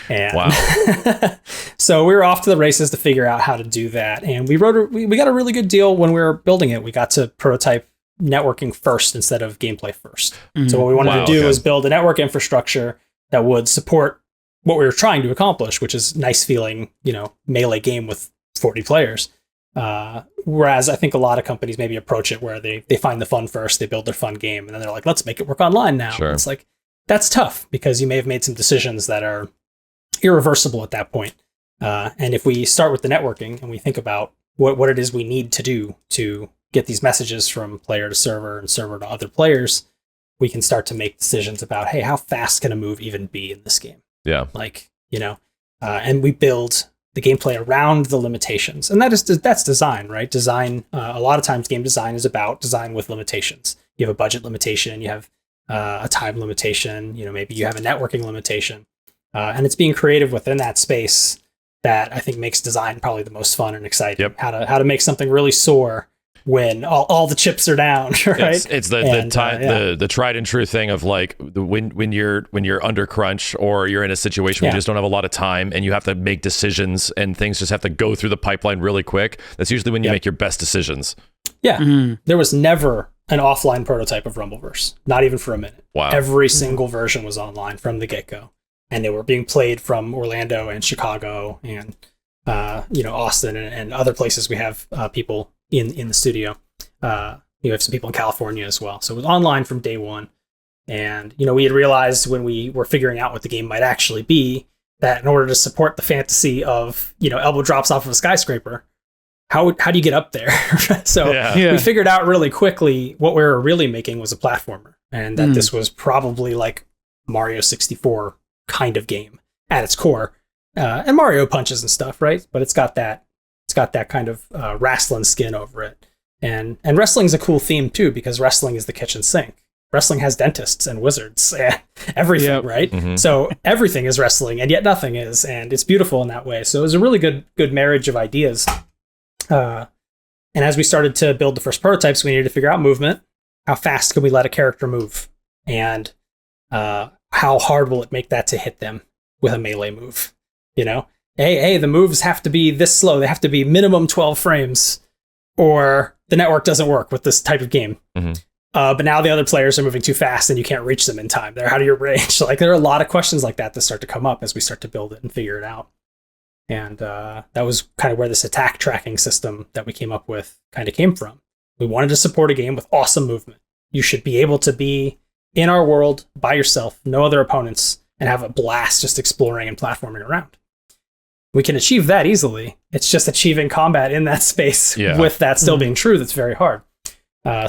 And wow. So we were off to the races to figure out how to do that. And we got a really good deal when we were building it. We got to prototype networking first instead of gameplay first. So what we wanted to do was build a network infrastructure that would support what we were trying to accomplish, which is nice feeling, melee game with 40 players. Whereas I think a lot of companies maybe approach it where they find the fun first, they build their fun game, and then they're like, let's make it work online now. Sure. It's like, that's tough, because you may have made some decisions that are irreversible at that point. And if we start with the networking and we think about what it is we need to do to get these messages from player to server and server to other players, we can start to make decisions about, hey, how fast can a move even be in this game? Yeah. And we build the gameplay around the limitations. And that's design, right? Design, a lot of times game design is about design with limitations. You have a budget limitation, you have a time limitation, maybe you have a networking limitation. And it's being creative within that space that I think makes design probably the most fun and exciting. Yep. How to make something really soar when all the chips are down, right? It's the tried and true thing of like when you're under crunch, or you're in a situation where you just don't have a lot of time and you have to make decisions and things just have to go through the pipeline really quick. That's usually when you make your best decisions. Yeah. Mm-hmm. There was never an offline prototype of Rumbleverse, not even for a minute. Wow. Every single version was online from the get-go, and they were being played from Orlando and Chicago and Austin and other places. We have people in the studio. You have some people in California as well. So it was online from day one. And, we had realized when we were figuring out what the game might actually be, that in order to support the fantasy of, elbow drops off of a skyscraper, how do you get up there? So we figured out really quickly what we were really making was a platformer, and that this was probably like Mario 64 kind of game at its core. And Mario punches and stuff, right? But it's got that kind of wrestling skin over it. And wrestling's a cool theme too, because wrestling is the kitchen sink. Wrestling has dentists and wizards and everything, right? Mm-hmm. So everything is wrestling, and yet nothing is, and it's beautiful in that way. So it was a really good marriage of ideas. And as we started to build the first prototypes, we needed to figure out movement. How fast can we let a character move? And how hard will it make that to hit them with a melee move? Hey, the moves have to be this slow. They have to be minimum 12 frames, or the network doesn't work with this type of game. Mm-hmm. But now the other players are moving too fast and you can't reach them in time. How do you range? Like, there are a lot of questions like that start to come up as we start to build it and figure it out. And that was kind of where this attack tracking system that we came up with kind of came from. We wanted to support a game with awesome movement. You should be able to be in our world by yourself, no other opponents, and have a blast just exploring and platforming around. We can achieve that easily. It's just achieving combat in that space with that still being true that's very hard.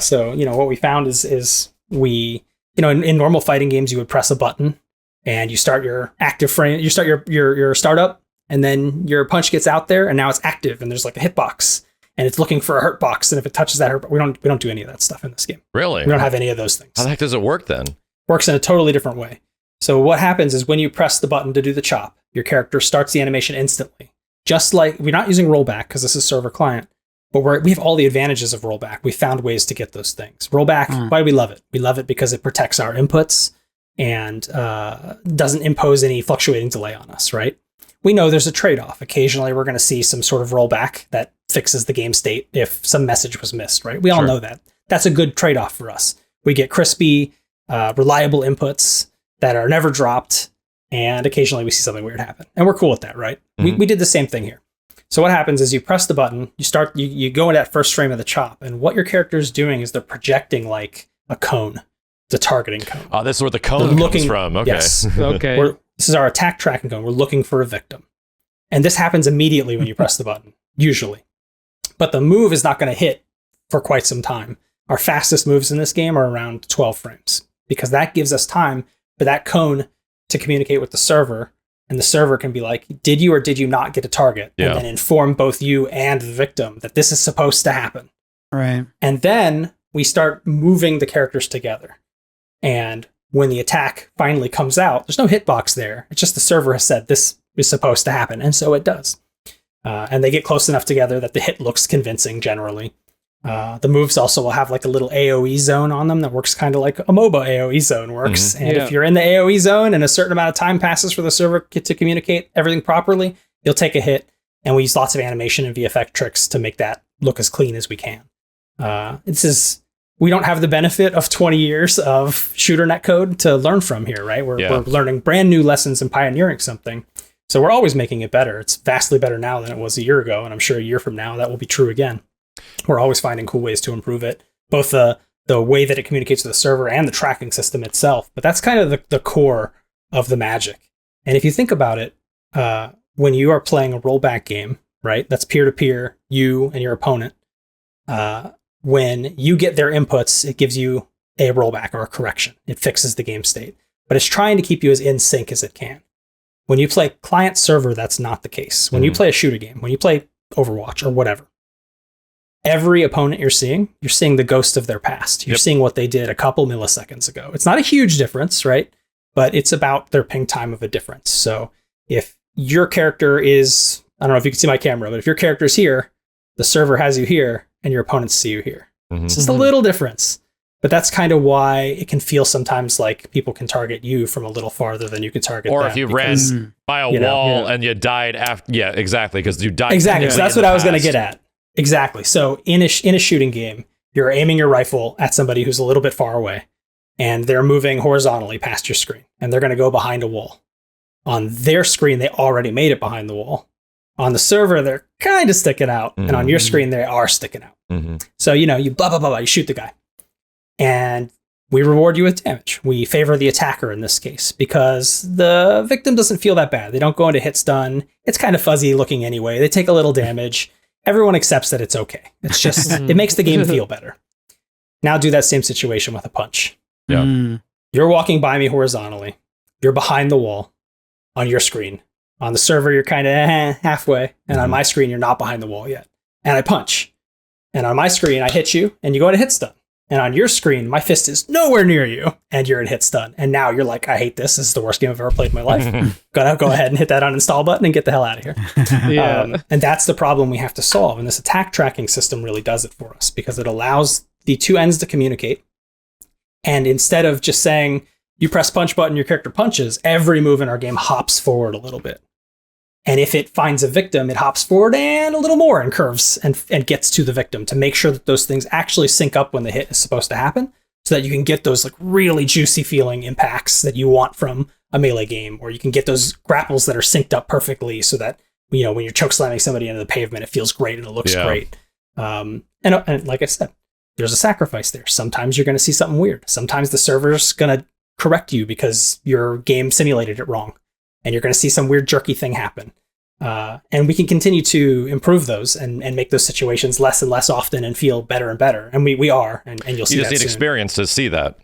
So what we found is we, in normal fighting games, you would press a button and you start your active frame, you start your startup, and then your punch gets out there and now it's active and there's like a hitbox and it's looking for a hurt box. And if it touches that hurt, we don't do any of that stuff in this game. Really? We don't have any of those things. How the heck does it work then? Works in a totally different way. So what happens is when you press the button to do the chop, your character starts the animation instantly. Just like, we're not using rollback because this is server client, but we have all the advantages of rollback. We found ways to get those things. Rollback, why do we love it? We love it because it protects our inputs and doesn't impose any fluctuating delay on us, right? We know there's a trade-off. Occasionally, we're going to see some sort of rollback that fixes the game state if some message was missed, right? We all know that. That's a good trade-off for us. We get crispy, reliable inputs that are never dropped, and occasionally we see something weird happen. And we're cool with that, right? Mm-hmm. We did the same thing here. So what happens is you press the button, you go in that first frame of the chop, and what your character is doing is they're projecting like a cone. It's a targeting cone. Oh, this is where the cone comes from. Okay. Yes. Okay. This is our attack tracking cone. We're looking for a victim. And this happens immediately when you press the button, usually. But the move is not going to hit for quite some time. Our fastest moves in this game are around 12 frames, because that gives us time for that cone to communicate with the server. And the server can be like, did you or did you not get a target? Yeah. And then inform both you and the victim that this is supposed to happen. Right. And then we start moving the characters together. And when the attack finally comes out, there's no hitbox there. It's just the server has said this is supposed to happen. And so it does. And they get close enough together that the hit looks convincing generally. The moves also will have like a little AoE zone on them that works kind of like a MOBA AoE zone works. Mm-hmm. And if you're in the AoE zone and a certain amount of time passes for the server to communicate everything properly, you'll take a hit. And we use lots of animation and VFX tricks to make that look as clean as we can. We don't have the benefit of 20 years of shooter netcode to learn from here, right? We're learning brand new lessons and pioneering something. So we're always making it better. It's vastly better now than it was a year ago. And I'm sure a year from now, that will be true again. We're always finding cool ways to improve it, both the way that it communicates with the server and the tracking system itself. But that's kind of the core of the magic. And if you think about it, when you are playing a rollback game, right, that's peer-to-peer, you and your opponent, when you get their inputs, it gives you a rollback or a correction. It fixes the game state. But it's trying to keep you as in sync as it can. When you play client-server, that's not the case. When you play a shooter game, when you play Overwatch or whatever, every opponent you're seeing the ghost of their past. You're seeing what they did a couple milliseconds ago. It's not a huge difference, right? But it's about their ping time of a difference. So if your character is, I don't know if you can see my camera, but if your character is here, the server has you here, and your opponents see you here. Mm-hmm. It's just a little difference. But that's kind of why it can feel sometimes like people can target you from a little farther than you can target them. Or if you ran by a wall and you died after. Yeah, exactly. Because you died. Exactly. So that's what I was going to get at. Exactly. So in a shooting game, you're aiming your rifle at somebody who's a little bit far away, and they're moving horizontally past your screen, and they're going to go behind a wall. On their screen, they already made it behind the wall. On the server, they're kind of sticking out, and on your screen, they are sticking out. Mm-hmm. So, you blah, blah, blah, blah, you shoot the guy. And we reward you with damage. We favor the attacker in this case because the victim doesn't feel that bad. They don't go into hit stun. It's kind of fuzzy looking anyway. They take a little damage. Everyone accepts that it's okay. It's just, it makes the game feel better. Now do that same situation with a punch. Yeah. You're walking by me horizontally. You're behind the wall on your screen. On the server, you're kind of halfway. And on my screen, you're not behind the wall yet. And I punch. And on my screen, I hit you and you go into hit stun. And on your screen, my fist is nowhere near you and you're in hit stun. And now you're like, I hate this. This is the worst game I've ever played in my life. Gotta go ahead and hit that uninstall button and get the hell out of here. And that's the problem we have to solve. And this attack tracking system really does it for us because it allows the two ends to communicate. And instead of just saying, you press punch button, your character punches, every move in our game hops forward a little bit. And if it finds a victim, it hops forward and a little more and curves and gets to the victim to make sure that those things actually sync up when the hit is supposed to happen so that you can get those like really juicy feeling impacts that you want from a melee game, or you can get those grapples that are synced up perfectly so that, you know, when you're choke slamming somebody into the pavement, it feels great and it looks great. And like I said, there's a sacrifice there. Sometimes you're going to see something weird. Sometimes the server's going to correct you because your game simulated it wrong. And you're going to see some weird jerky thing happen. And we can continue to improve those and make those situations less and less often and feel better and better. And we are, and you'll see that soon. You just need experience to see that.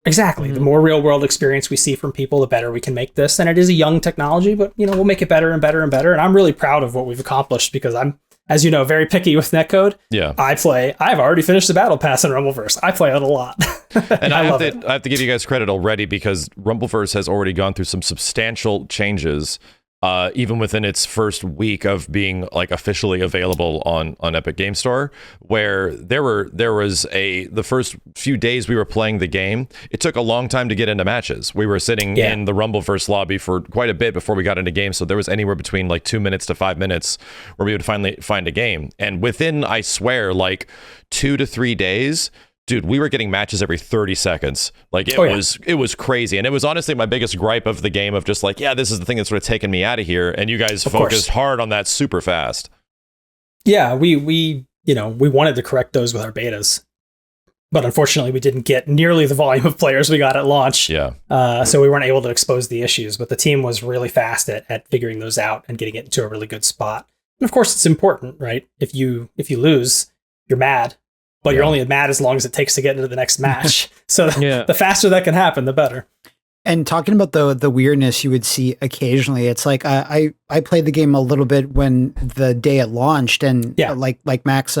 Exactly. The more real world experience we see from people, the better we can make this. And it is a young technology, but you know, we'll make it better and better and better. And I'm really proud of what we've accomplished because I'm, as you know, very picky with netcode. Yeah. I've already finished the battle pass in Rumbleverse. I play it a lot. And I have to give you guys credit already because Rumbleverse has already gone through some substantial changes, even within its first week of being like officially available on Epic Game Store, where there was the first few days we were playing the game, it took a long time to get into matches. We were sitting in the Rumbleverse lobby for quite a bit before we got into games, so there was anywhere between like 2 minutes to 5 minutes where we would finally find a game. And within, I swear, like 2 to 3 days, dude, we were getting matches every 30 seconds. Like it was crazy. And it was honestly my biggest gripe of the game of just like, yeah, this is the thing that's sort of taken me out of here. And you guys focused hard on that super fast. Yeah, we wanted to correct those with our betas. But unfortunately, we didn't get nearly the volume of players we got at launch. Yeah. So we weren't able to expose the issues. But the team was really fast at figuring those out and getting it into a really good spot. And of course, it's important, right? If you lose, you're mad. But you're only mad as long as it takes to get into the next match. So the faster that can happen, the better. And talking about the weirdness you would see occasionally, it's like I played the game a little bit when the day it launched, and like Max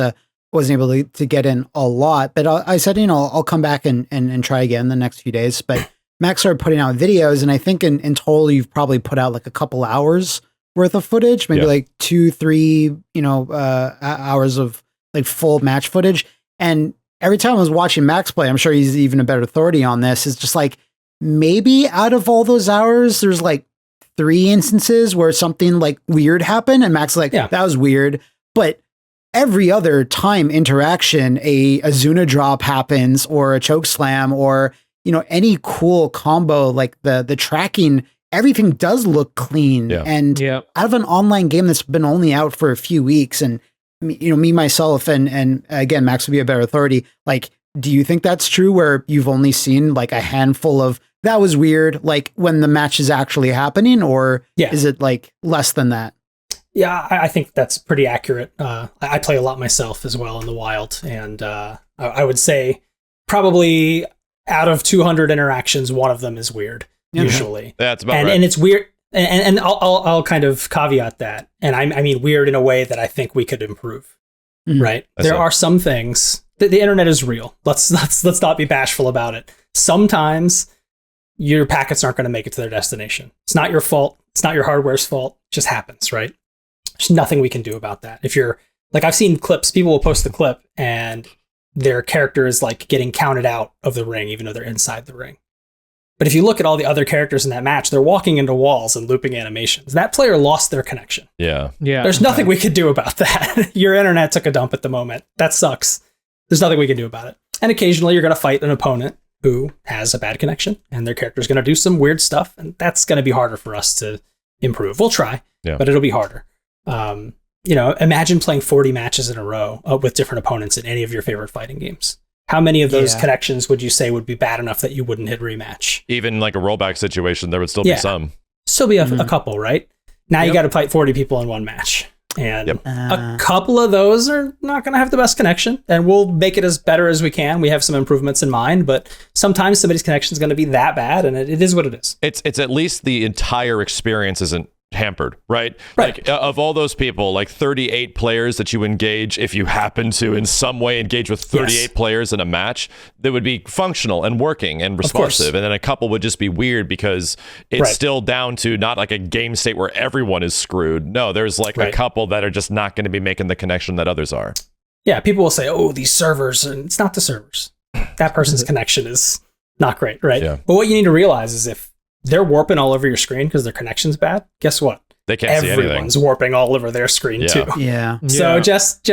wasn't able to get in a lot. But I said, I'll come back and try again the next few days. But Max started putting out videos, and I think in total you've probably put out like a couple hours worth of footage, maybe like 2-3 hours of like full match footage. And every time I was watching Max play, I'm sure he's even a better authority on this, is just like, maybe out of all those hours, there's like 3 instances where something like weird happened. And Max is like, that was weird. But every other time interaction, a Azuna drop happens or a choke slam or, any cool combo, like the tracking, everything does look clean. And out of an online game that's been only out for a few weeks, and me myself and again, Max would be a better authority. Like, do you think that's true where you've only seen like a handful of that was weird, like when the match is actually happening, or is it like less than that? Yeah, I think that's pretty accurate. I play a lot myself as well in the wild. And I would say probably out of 200 interactions, one of them is weird, usually. That's about right. And it's weird. And I'll kind of caveat that. And I mean weird in a way that I think we could improve, right? There are some things that the internet is real. Let's not be bashful about it. Sometimes your packets aren't going to make it to their destination. It's not your fault. It's not your hardware's fault. It just happens, right? There's nothing we can do about that. If you're like, I've seen clips, people will post the clip and their character is like getting counted out of the ring, even though they're inside the ring. But if you look at all the other characters in that match, they're walking into walls and looping animations. That player lost their connection. Yeah. There's nothing we could do about that. Your internet took a dump at the moment. That sucks. There's nothing we can do about it. And occasionally you're going to fight an opponent who has a bad connection and their character's going to do some weird stuff. And that's going to be harder for us to improve. We'll try, but it'll be harder. Imagine playing 40 matches in a row with different opponents in any of your favorite fighting games. how many of those connections would you say would be bad enough that you wouldn't hit rematch? Even like a rollback situation, there would still be some. Still be a couple, right? Now you got to fight 40 people in one match. And a couple of those are not going to have the best connection, and we'll make it as better as we can. We have some improvements in mind, but sometimes somebody's connection is going to be that bad, and it is what it is. It's at least the entire experience isn't hampered, right? Like of all those people, like 38 players that you engage, if you happen to in some way engage with 38 players in a match, that would be functional and working and responsive, and then a couple would just be weird because it's still down to not like a game state where everyone is screwed. No, there's like a couple that are just not going to be making the connection that others are. Yeah, people will say, oh, these servers, and it's not the servers. That person's connection is not great, right? Yeah. But what you need to realize is if they're warping all over your screen because their connection's bad, guess what? They can't see anything. Everyone's warping all over their screen too. Yeah. So just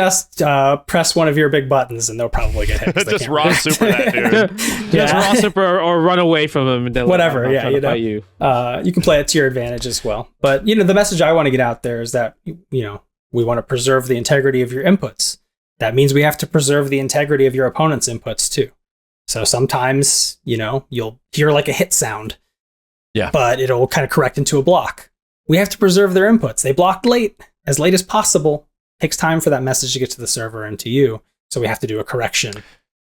press one of your big buttons and they'll probably get hit. Just raw super that dude. Just raw super or run away from him. And whatever. You can play it to your advantage as well. But the message I want to get out there is that we want to preserve the integrity of your inputs. That means we have to preserve the integrity of your opponent's inputs too. So sometimes you'll hear like a hit sound. Yeah. But it'll kind of correct into a block. We have to preserve their inputs. They blocked as late as possible. Takes time for that message to get to the server and to you. So we have to do a correction.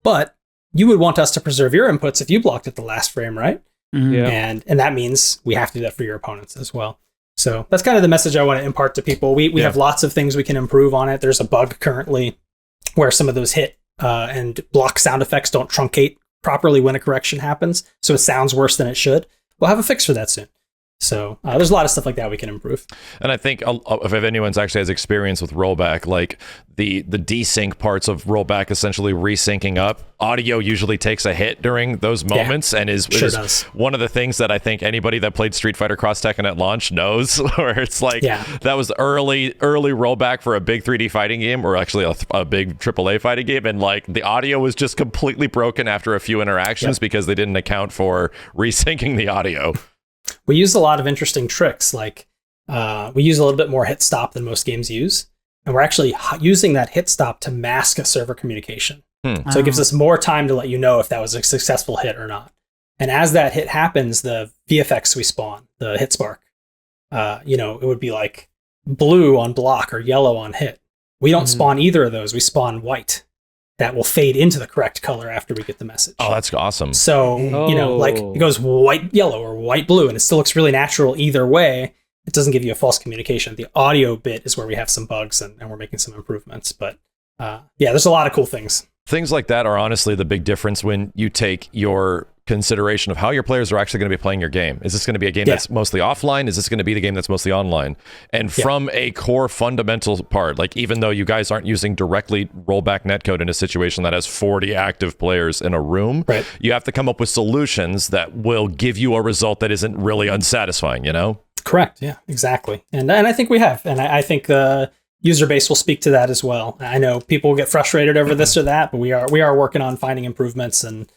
But you would want us to preserve your inputs if you blocked at the last frame, right? Mm-hmm. Yeah. And that means we have to do that for your opponents as well. So that's kind of the message I want to impart to people. We have lots of things we can improve on it. There's a bug currently where some of those hit and block sound effects don't truncate properly when a correction happens. So it sounds worse than it should. We'll have a fix for that soon. So there's a lot of stuff like that we can improve. And I think if anyone's actually has experience with rollback, like the desync parts of rollback essentially resyncing up, audio usually takes a hit during those moments and is one of the things that I think anybody that played Street Fighter Cross Tekken at launch knows, where it's like that was early rollback for a big 3D fighting game, or actually a big AAA fighting game, and like the audio was just completely broken after a few interactions because they didn't account for resyncing the audio. We use a lot of interesting tricks, like we use a little bit more hit stop than most games use. And we're actually using that hit stop to mask a server communication. So it gives us more time to let you know if that was a successful hit or not. And as that hit happens, the VFX we spawn, the hit spark, it would be like blue on block or yellow on hit. We don't spawn either of those. We spawn white. That will fade into the correct color after we get the message. Oh, that's awesome. So, like it goes white, yellow, or white, blue, and it still looks really natural either way. It doesn't give you a false communication. The audio bit is where we have some bugs and we're making some improvements. But there's a lot of cool things. Things like that are honestly the big difference when you take your consideration of how your players are actually going to be playing your game. Is this going to be a game that's mostly offline? Is this going to be the game that's mostly online? And from a core fundamental part, like even though you guys aren't using directly rollback netcode in a situation that has 40 active players in a room, you have to come up with solutions that will give you a result that isn't really unsatisfying, Correct. Yeah, exactly. And I think we have. And I think the user base will speak to that as well. I know people get frustrated over this or that, but we are working on finding improvements, and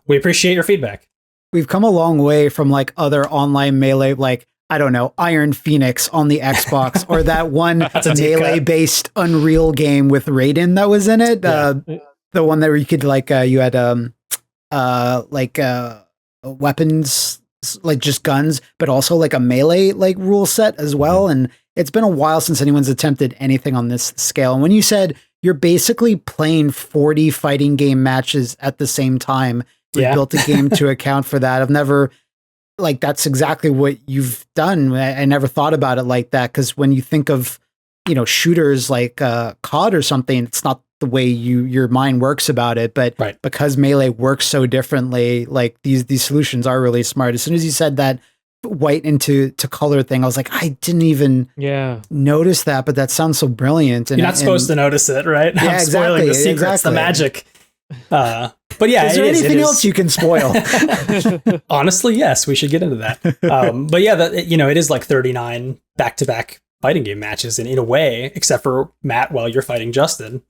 we appreciate your feedback. We've come a long way from like other online Melee, like, I don't know, Iron Phoenix on the Xbox, or that one Melee-based Unreal game with Raiden that was in it. The one that you could you had weapons, like just guns, but also like a Melee like rule set as well. And it's been a while since anyone's attempted anything on this scale. And when you said you're basically playing 40 fighting game matches at the same time, you built a game to account for that. I've never, that's exactly what you've done. I never thought about it like that, because when you think of, shooters like COD or something, it's not the way your mind works about it. But because Melee works so differently, like these solutions are really smart. As soon as you said that white into color thing, I was like, I didn't even notice that, but that sounds so brilliant. And you're not supposed to notice it, right? Yeah, I'm spoiling the secrets, the magic. But is there anything else you can spoil? Honestly, yes, we should get into that. But it is like 39 back-to-back fighting game matches, and in a way, except for Matt, while you're fighting Justin,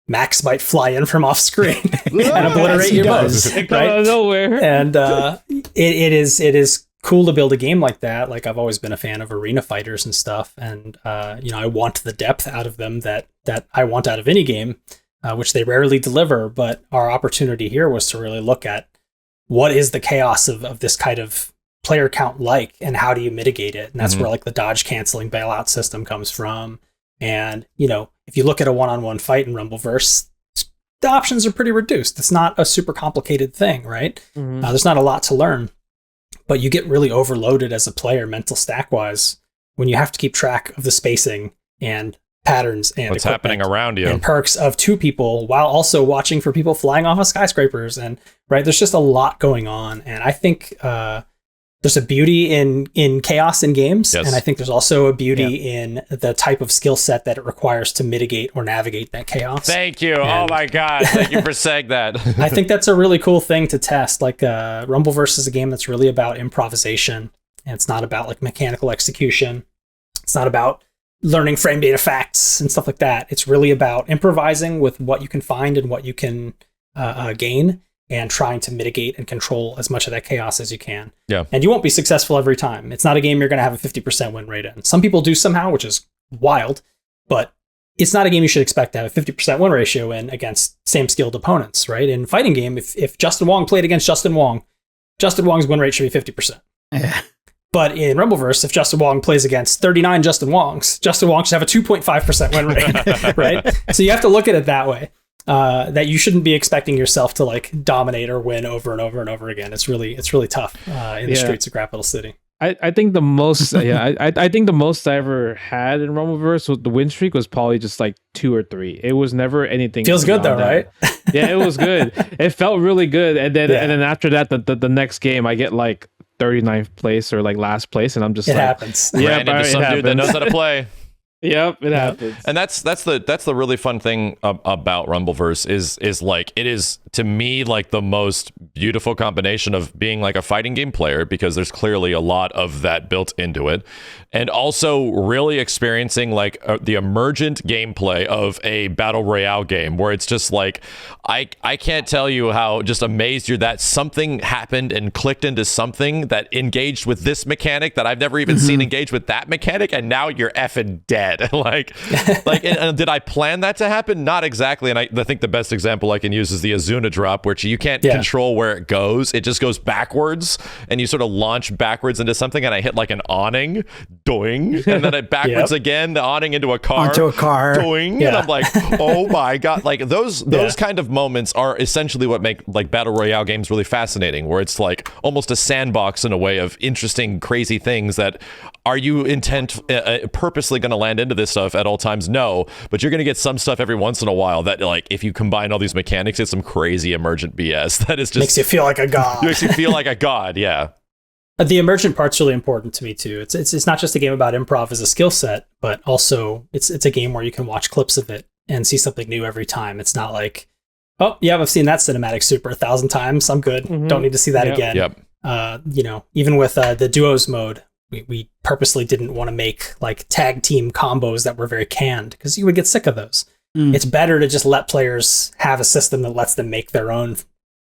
Max might fly in from off screen and obliterate your bows, right? Out of nowhere. And it is cool to build a game like that. Like, I've always been a fan of arena fighters and stuff, and I want the depth out of them that I want out of any game. which they rarely deliver. But our opportunity here was to really look at what is the chaos of this kind of player count like, and how do you mitigate it? And that's where like the dodge canceling bailout system comes from. And, you know, if you look at a one-on-one fight in Rumbleverse, the options are pretty reduced. It's not a super complicated thing, right? There's not a lot to learn, but you get really overloaded as a player, mental stack wise, when you have to keep track of the spacing and patterns and what's happening around you and perks of two people, while also watching for people flying off of skyscrapers. And right, there's just a lot going on. And I think there's a beauty in chaos in games. Yes. And I think there's also a beauty in the type of skill set that it requires to mitigate or navigate that chaos. Thank you. And oh my God. Thank you for saying that. I think that's a really cool thing to test. Like Rumbleverse is a game that's really about improvisation, and it's not about like mechanical execution. It's not about learning frame data facts and stuff like that. It's really about improvising with what you can find and what you can gain, and trying to mitigate and control as much of that chaos as you can. Yeah. And you won't be successful every time. It's not a game you're going to have a 50% win rate in. Some people do somehow, which is wild, but it's not a game you should expect to have a 50% win ratio in against same skilled opponents, right? In fighting game, if Justin Wong played against Justin Wong's win rate should be 50%. Yeah. But in Rumbleverse, if Justin Wong plays against 39 Justin Wongs should have a 2.5% win rate, right? So you have to look at it that way. That you shouldn't be expecting yourself to like dominate or win over and over and over again. It's really tough in the streets of Capital City. I think the most I think the most I ever had in Rumbleverse with the win streak was probably just like 2 or 3. It was never anything. Feels good though, right? Yeah, it was good. It felt really good. And then after that, the next game I get like 39th place or like last place, and I'm just it happens. Yeah, into some dude that knows how to play. Yep, it happens. And that's the really fun thing about Rumbleverse is like, it is to me like the most beautiful combination of being like a fighting game player, because there's clearly a lot of that built into it, and also really experiencing like the emergent gameplay of a battle royale game, where it's just like I can't tell you how just amazed you're that something happened and clicked into something that engaged with this mechanic that I've never even seen engage with that mechanic, and now you're effing dead. like and did I plan that to happen? Not exactly. And I think the best example I can use is the Azuna drop, which you can't control where it goes. It just goes backwards, and you sort of launch backwards into something, and I hit like an awning, doing, and then it backwards again, the awning into a car, doing, and I'm like, oh my God. Like those kind of moments are essentially what make like battle royale games really fascinating, where it's like almost a sandbox in a way of interesting, crazy things that are you purposely going to land into this stuff at all times? No, but you're going to get some stuff every once in a while that, like, if you combine all these mechanics, it's some crazy emergent BS that is just makes you feel like a god. Makes you feel like a god. Yeah. The emergent part's really important to me too. It's not just a game about improv as a skill set, but also it's a game where you can watch clips of it and see something new every time. It's not like, oh yeah, I've seen that cinematic super 1,000 times. I'm good. Don't need to see that again. Yep. You know, even with the duos mode, we purposely didn't want to make like tag team combos that were very canned, because you would get sick of those. It's better to just let players have a system that lets them make their own,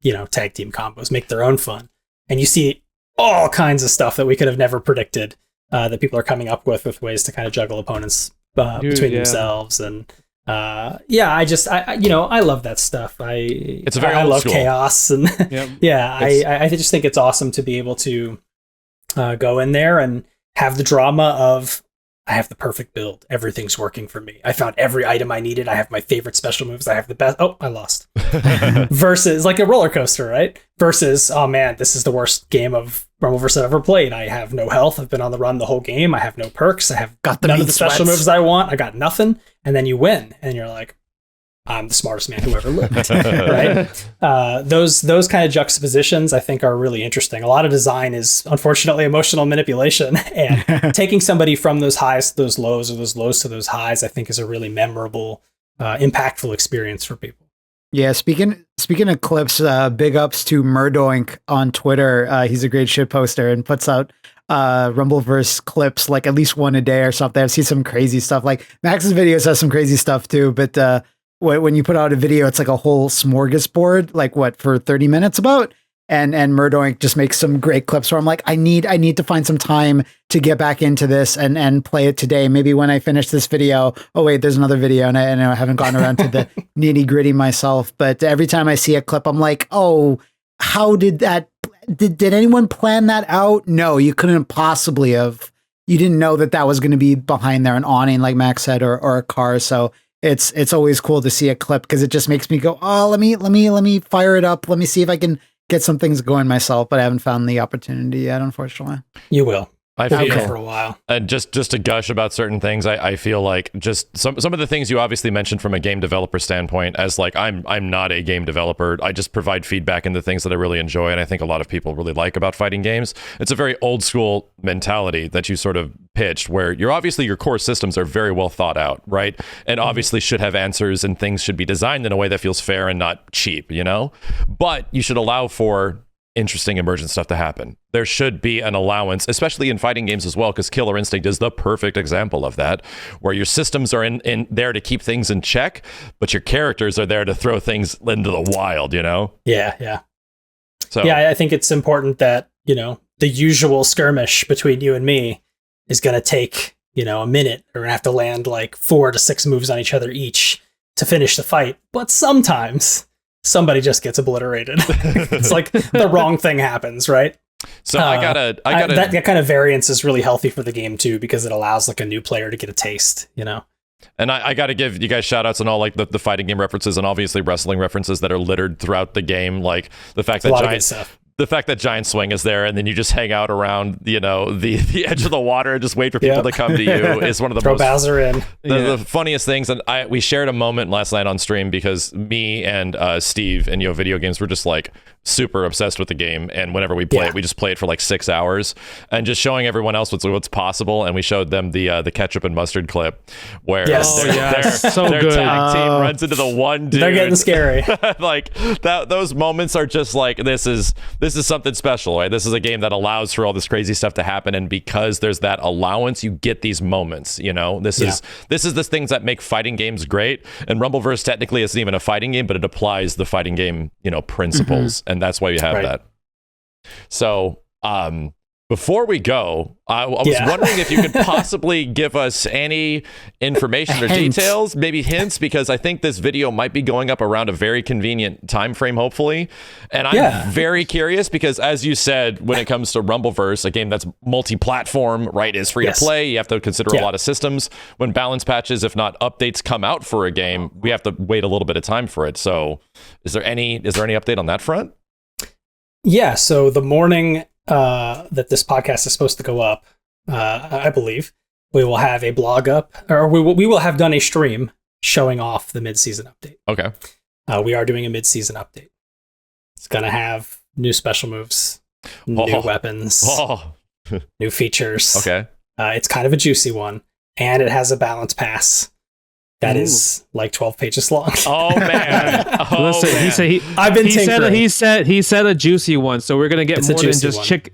you know, tag team combos, make their own fun. And you see all kinds of stuff that we could have never predicted that people are coming up with ways to kind of juggle opponents between themselves. And I love that stuff. It's a very I old love school. chaos, and I just think it's awesome to be able to go in there and have the drama of, I have the perfect build. Everything's working for me. I found every item I needed. I have my favorite special moves. I have the best. Oh, I lost. Versus like a roller coaster, right? Versus, oh man, this is the worst game of Rumbleverse I've ever played. I have no health. I've been on the run the whole game. I have no perks. I have none of the special moves I want. I got nothing. And then you win, and you're like, I'm the smartest man who ever lived, right? Those kind of juxtapositions I think are really interesting. A lot of design is unfortunately emotional manipulation, and taking somebody from those highs to those lows, or those lows to those highs, I think is a really memorable, impactful experience for people. Yeah, speaking of clips, big ups to Murdoink on Twitter. He's a great shit poster and puts out Rumbleverse clips like at least one a day or something. I've seen some crazy stuff. Like Max's videos has some crazy stuff too, but when you put out a video, it's like a whole smorgasbord, like what, for 30 minutes about? And Murdoink just makes some great clips where I'm like, I need to find some time to get back into this and play it today. Maybe when I finish this video. Oh wait, there's another video, and I haven't gotten around to the nitty gritty myself. But every time I see a clip, I'm like, oh, how did that? Did anyone plan that out? No, you couldn't possibly have. You didn't know that was going to be behind there, an awning, like Max said, or a car. So it's always cool to see a clip because it just makes me go, oh, let me fire it up. Let me see if I can get some things going myself, but I haven't found the opportunity yet, unfortunately. You will. I feel for a while. And just to gush about certain things, I feel like just some of the things you obviously mentioned from a game developer standpoint, as like I'm not a game developer. I just provide feedback in the things that I really enjoy, and I think a lot of people really like about fighting games. It's a very old school mentality that you sort of pitched, where your core systems are very well thought out, right? And obviously should have answers, and things should be designed in a way that feels fair and not cheap, But you should allow for interesting emergent stuff to happen. There should be an allowance, especially in fighting games as well, because Killer Instinct is the perfect example of that, where your systems are in there to keep things in check, but your characters are there to throw things into the wild, Yeah. So yeah, I think it's important that, the usual skirmish between you and me is going to take, a minute. We're going to have to land like 4 to 6 moves on each other each to finish the fight. But sometimes somebody just gets obliterated. It's like the wrong thing happens, right? So I gotta that kind of variance is really healthy for the game too, because it allows like a new player to get a taste, And I got to give you guys shout outs on all like the fighting game references and obviously wrestling references that are littered throughout the game, like the fact that Giant Swing is there, and then you just hang out around, the edge of the water and just wait for people to come to you is one of the Throw Bowser in. The funniest things. And we shared a moment last night on stream because me and Steve and video games were just like super obsessed with the game, and whenever we play it, we just play it for like 6 hours, and just showing everyone else what's possible. And we showed them the ketchup and mustard clip where their tag team runs into the one dude. They're getting scary. Like that. Those moments are just like, this is something special, right? This is a game that allows for all this crazy stuff to happen, and because there's that allowance, you get these moments. This is the things that make fighting games great. And Rumbleverse technically isn't even a fighting game, but it applies the fighting game principles. And that's why you have that. So before we go, I was wondering if you could possibly give us any information or details, maybe hints, because I think this video might be going up around a very convenient time frame, hopefully. And I'm very curious because, as you said, when it comes to Rumbleverse, a game that's multi-platform, right, is free to play. You have to consider a lot of systems. When balance patches, if not updates, come out for a game, we have to wait a little bit of time for it. So is there any update on that front? Yeah, so the morning that this podcast is supposed to go up, I believe, we will have a blog up, or we will have done a stream showing off the mid-season update. Okay. We are doing a mid-season update. It's going to have new special moves, new weapons, new features. Okay. It's kind of a juicy one, and it has a balance pass. That is like 12 pages long. Oh man! Listen, he said a juicy one, so we're gonna get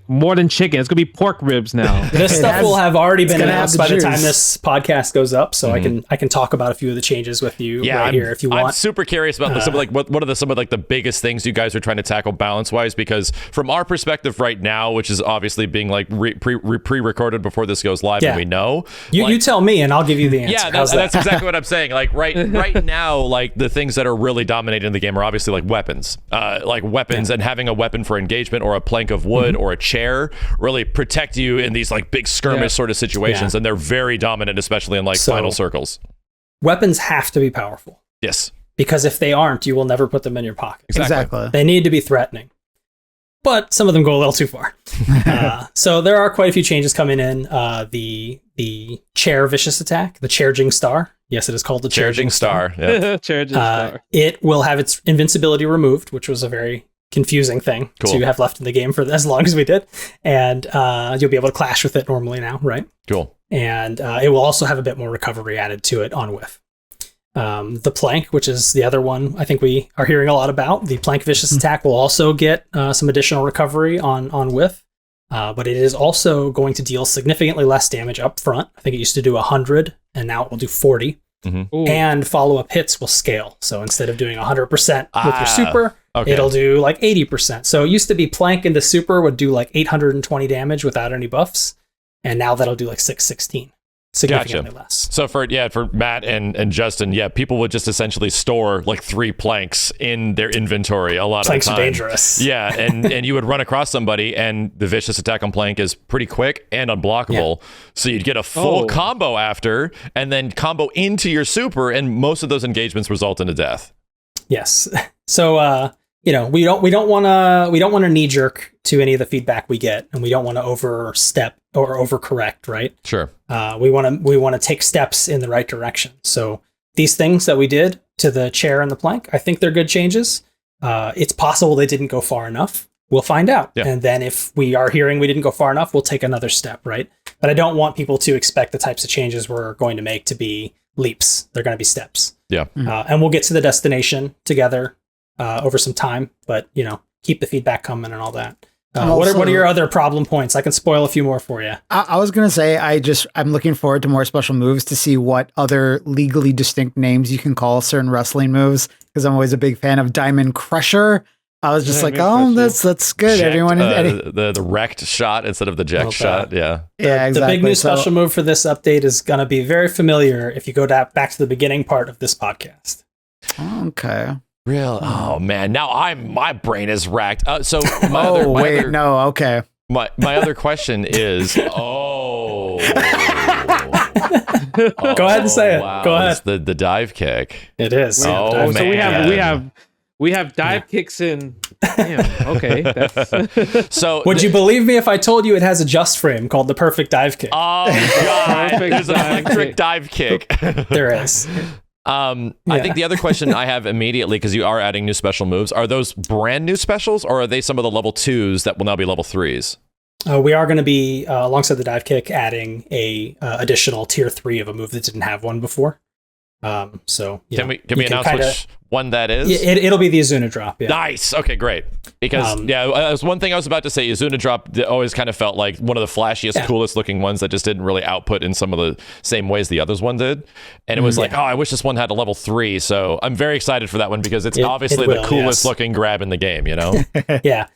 more than chicken. It's gonna be pork ribs now. This stuff will have already been announced by the time this podcast goes up, so I can talk about a few of the changes with you here if you want. I'm super curious about some of the biggest things you guys are trying to tackle balance wise, because from our perspective right now, which is obviously being like pre-recorded before this goes live, and we know you tell me and I'll give you the answer. Yeah, that's exactly what I'm saying. Like right now, like the things that are really dominating the game are obviously like weapons, and having a weapon for engagement or a plank of wood or a chair really protect you in these like big skirmish sort of situations, and they're very dominant, especially in final circles. Weapons have to be powerful. Yes, because if they aren't, you will never put them in your pocket. Exactly. They need to be threatening, but some of them go a little too far. So there are quite a few changes coming in. The chair vicious attack, the Charging Star. Yes, it is called the Charging Star. Yeah. Charging Star. It will have its invincibility removed, which was a very confusing thing to have left in the game for as long as we did. And you'll be able to clash with it normally now, right? Cool. And it will also have a bit more recovery added to it on whiff. The plank, which is the other one I think we are hearing a lot about, the plank vicious attack will also get some additional recovery on whiff. But it is also going to deal significantly less damage up front. I think it used to do 100, and now it will do 40. And follow-up hits will scale. So instead of doing 100% with your super, Okay. It'll do like 80%. So it used to be plank into super would do like 820 damage without any buffs, and now that'll do like 616. Significantly less. So for Matt and Justin, people would just essentially store like 3 planks in their inventory a lot planks of the time. Planks are dangerous. Yeah, and you would run across somebody, and the vicious attack on plank is pretty quick and unblockable. So you'd get a full combo after, and then combo into your super, and most of those engagements result in a death. Yes. So we don't want to knee jerk to any of the feedback we get, and we don't want to overstep or overcorrect, right? Sure. We want to take steps in the right direction. So these things that we did to the chair and the plank, I think they're good changes. It's possible they didn't go far enough. We'll find out. Yeah. And then if we are hearing we didn't go far enough, we'll take another step, right? But I don't want people to expect the types of changes we're going to make to be leaps. They're going to be steps. Yeah. And we'll get to the destination together over some time, but keep the feedback coming and all that. What are your other problem points? I can spoil a few more for you. I was going to say, I'm looking forward to more special moves to see what other legally distinct names you can call certain wrestling moves, because I'm always a big fan of Diamond Crusher. I was just that's good. Jacked, everyone, the wrecked shot instead of the jacked shot. Yeah. Exactly. The big new special move for this update is going to be very familiar if you go back to the beginning part of this podcast. Okay. Real? Oh man! Now my brain is racked. So my okay. My other question is, go ahead and say it. Wow, go ahead. It's the dive kick. It is. So we have dive kicks in. Damn. Okay. That's so would you believe me if I told you it has a just frame called the perfect dive kick? Oh god! There's an electric dive kick. There is. I think the other question I have immediately, because you are adding new special moves, are those brand new specials, or are they some of the level 2s that will now be level 3s? We are going to be, alongside the dive kick, adding a additional tier 3 of a move that didn't have one before. So can we announce which one that is? It'll be the Izuna drop. Yeah. Nice. Okay, great. Because was one thing I was about to say. Izuna drop always kind of felt like one of the flashiest, coolest looking ones that just didn't really output in some of the same ways the others one did. And it was I wish this one had a level 3. So I'm very excited for that one, because it's obviously the coolest looking grab in the game. Yeah.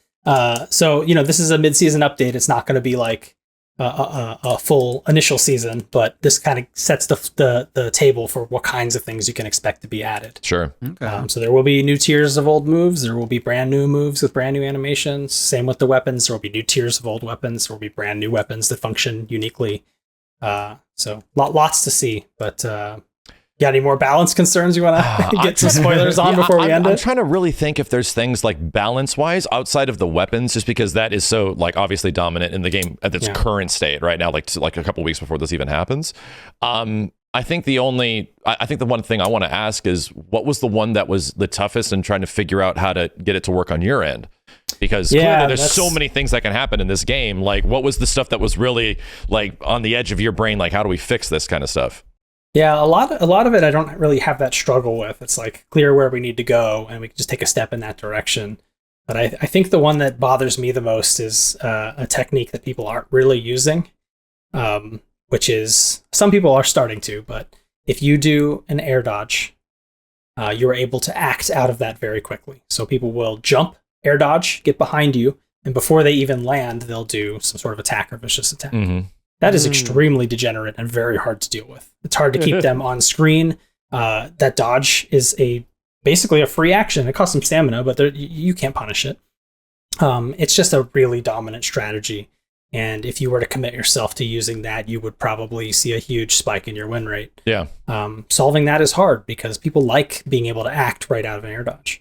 So this is a mid-season update. It's not going to be like a full initial season, but this kind of sets the table for what kinds of things you can expect to be added. Sure. Okay. So there will be new tiers of old moves. There will be brand new moves with brand new animations. Same with the weapons. There will be new tiers of old weapons. There will be brand new weapons that function uniquely. So lots to see, but got any more balance concerns you want to get some spoilers on before we end it? I'm trying to really think if there's things like balance-wise outside of the weapons, just because that is so like obviously dominant in the game at its current state right now, like a couple weeks before this even happens. I think the one thing I want to ask is, what was the one that was the toughest in trying to figure out how to get it to work on your end? Because clearly there's so many things that can happen in this game. Like, what was the stuff that was really like on the edge of your brain? Like, how do we fix this kind of stuff? Yeah, a lot of it I don't really have that struggle with. It's like clear where we need to go, and we can just take a step in that direction. But I think the one that bothers me the most is a technique that people aren't really using, which is, some people are starting to, but if you do an air dodge, you're able to act out of that very quickly. So people will jump, air dodge, get behind you, and before they even land, they'll do some sort of attack or vicious attack. Mm-hmm. That is extremely degenerate and very hard to deal with. It's hard to keep them on screen. That dodge is basically a free action. It costs some stamina, but you can't punish it. It's just a really dominant strategy. And if you were to commit yourself to using that, you would probably see a huge spike in your win rate. Yeah. Solving that is hard because people like being able to act right out of an air dodge.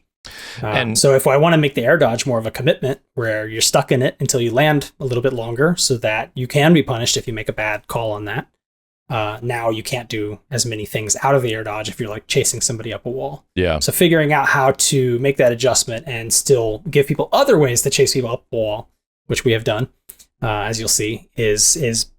And so if I want to make the air dodge more of a commitment where you're stuck in it until you land a little bit longer so that you can be punished if you make a bad call on that. Now you can't do as many things out of the air dodge if you're like chasing somebody up a wall. Yeah. So figuring out how to make that adjustment and still give people other ways to chase people up a wall, which we have done, as you'll see, is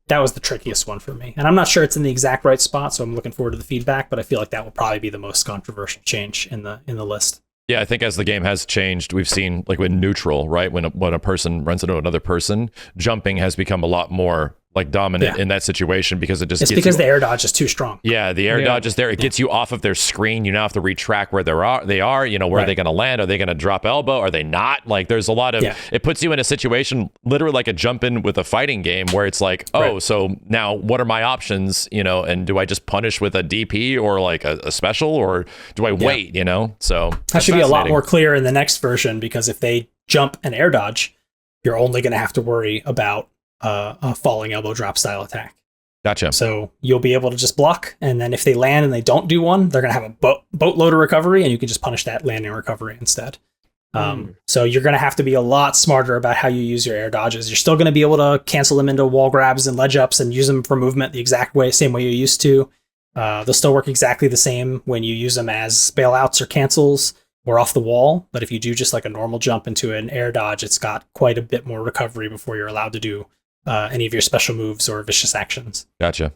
that was the trickiest one for me. And I'm not sure it's in the exact right spot, so I'm looking forward to the feedback, but I feel like that will probably be the most controversial change in the list. Yeah, I think as the game has changed, we've seen like with neutral, right? When a person runs into another person, jumping has become a lot more like dominant in that situation because it just it's because the air dodge is too strong. Yeah, the air dodge is there. It gets you off of their screen. You now have to retrack where they are. You know, where are they going to land? Are they going to drop elbow? Are they not? Like, there's a lot of it puts you in a situation literally like a jump in with a fighting game where it's like, so now what are my options? You know, and do I just punish with a DP or like a special, or do I wait? You know, so that should be a lot more clear in the next version, because if they jump and air dodge, you're only going to have to worry about a falling elbow drop style attack. Gotcha. So you'll be able to just block, and then if they land and they don't do one, they're going to have a boatload of recovery, and you can just punish that landing recovery instead. So you're going to have to be a lot smarter about how you use your air dodges. You're still going to be able to cancel them into wall grabs and ledge ups and use them for movement the exact same way you used to. They'll still work exactly the same when you use them as bailouts or cancels or off the wall. But if you do just like a normal jump into an air dodge, it's got quite a bit more recovery before you're allowed to do any of your special moves or vicious actions. Gotcha.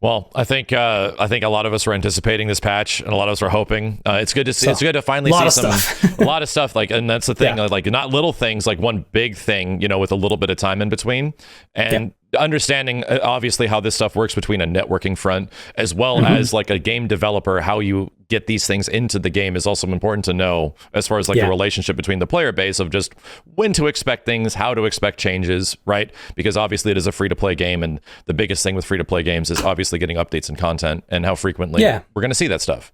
Well, I think a lot of us were anticipating this patch, and a lot of us were hoping. It's good to see. It's good to finally see a lot of stuff. Like, and that's the thing. Like, not little things. Like one big thing, you know, with a little bit of time in between, and understanding obviously how this stuff works between a networking front as well as like a game developer. How you get these things into the game is also important to know, as far as like the relationship between the player base of just when to expect things, how to expect changes, right? Because obviously it is a free-to-play game, and the biggest thing with free-to-play games is obviously getting updates and content, and how frequently we're going to see that stuff.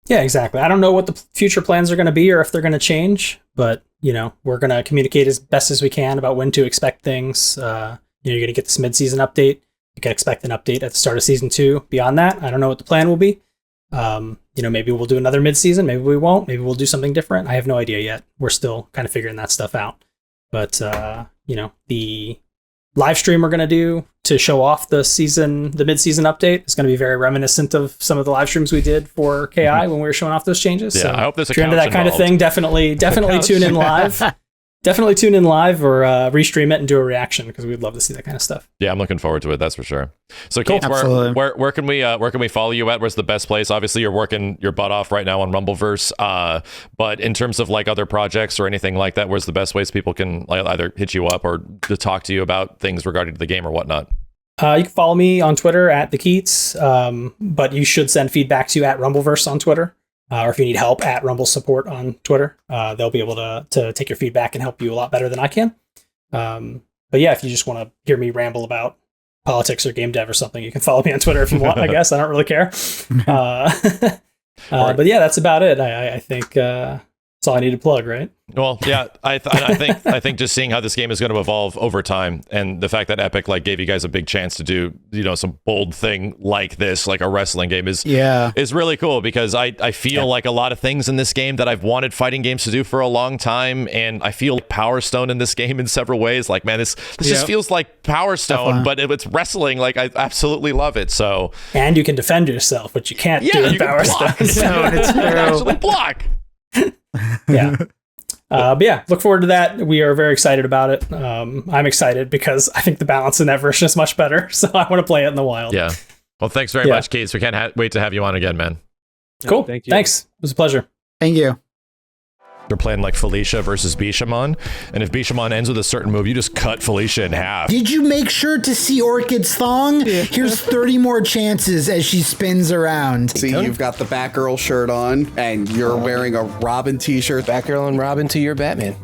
Yeah, exactly. I don't know what the future plans are going to be or if they're going to change, but you know, we're going to communicate as best as we can about when to expect things. You're going to get this mid-season update. You can expect an update at the start of season 2. Beyond that, I don't know what the plan will be. You know, maybe we'll do another mid-season. Maybe we won't. Maybe we'll do something different. I have no idea yet. We're still kind of figuring that stuff out. But, you know, the live stream we're going to do to show off the mid-season update is going to be very reminiscent of some of the live streams we did for KI when we were showing off those changes. Yeah, so I hope there's a if you're into that kind of thing, definitely tune in live. Definitely tune in live or restream it and do a reaction, because we'd love to see that kind of stuff. Yeah, I'm looking forward to it. That's for sure. So, Keits, where can we follow you at? Where's the best place? Obviously, you're working your butt off right now on Rumbleverse. But in terms of like other projects or anything like that, where's the best ways people can either hit you up or to talk to you about things regarding the game or whatnot? You can follow me on Twitter at the Keits, but you should send feedback to at Rumbleverse on Twitter. Or if you need help, at Rumble Support on Twitter. They'll be able to take your feedback and help you a lot better than I can. But yeah, if you just want to hear me ramble about politics or game dev or something, you can follow me on Twitter if you want, I guess. I don't really care. But yeah, that's about it. I think that's all I need to plug, right? Well, yeah, I think just seeing how this game is going to evolve over time, and the fact that Epic like gave you guys a big chance to do, you know, some bold thing like this, like a wrestling game, is really cool, because I feel like a lot of things in this game that I've wanted fighting games to do for a long time, and I feel Power Stone in this game in several ways. Like, man, this just feels like Power Stone, but it's wrestling. Like, I absolutely love it. So, and you can defend yourself, which you can't do in Power Stone. It's true. Actually block. But yeah, look forward to that. We are very excited about it. I'm excited because I think the balance in that version is much better, so I want to play it in the wild. Yeah. Well, thanks very much, Keits. We can't wait to have you on again, man. Cool. Thank you. Thanks. It was a pleasure. Thank you. They're playing like Felicia versus Bishamon, and if Bishamon ends with a certain move, you just cut Felicia in half. Did you make sure to see Orchid's thong? Here's 30 more chances as she spins around. See, you've got the Batgirl shirt on, and you're wearing a Robin t-shirt. Batgirl and Robin to your Batman.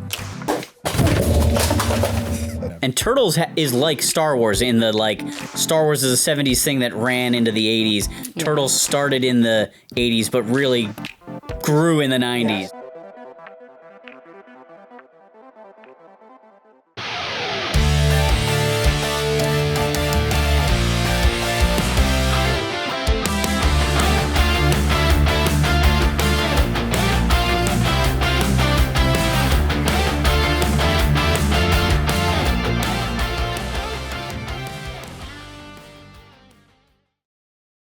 And Turtles is like Star Wars in the, like, Star Wars is a 70s thing that ran into the 80s. Turtles started in the 80s, but really grew in the 90s.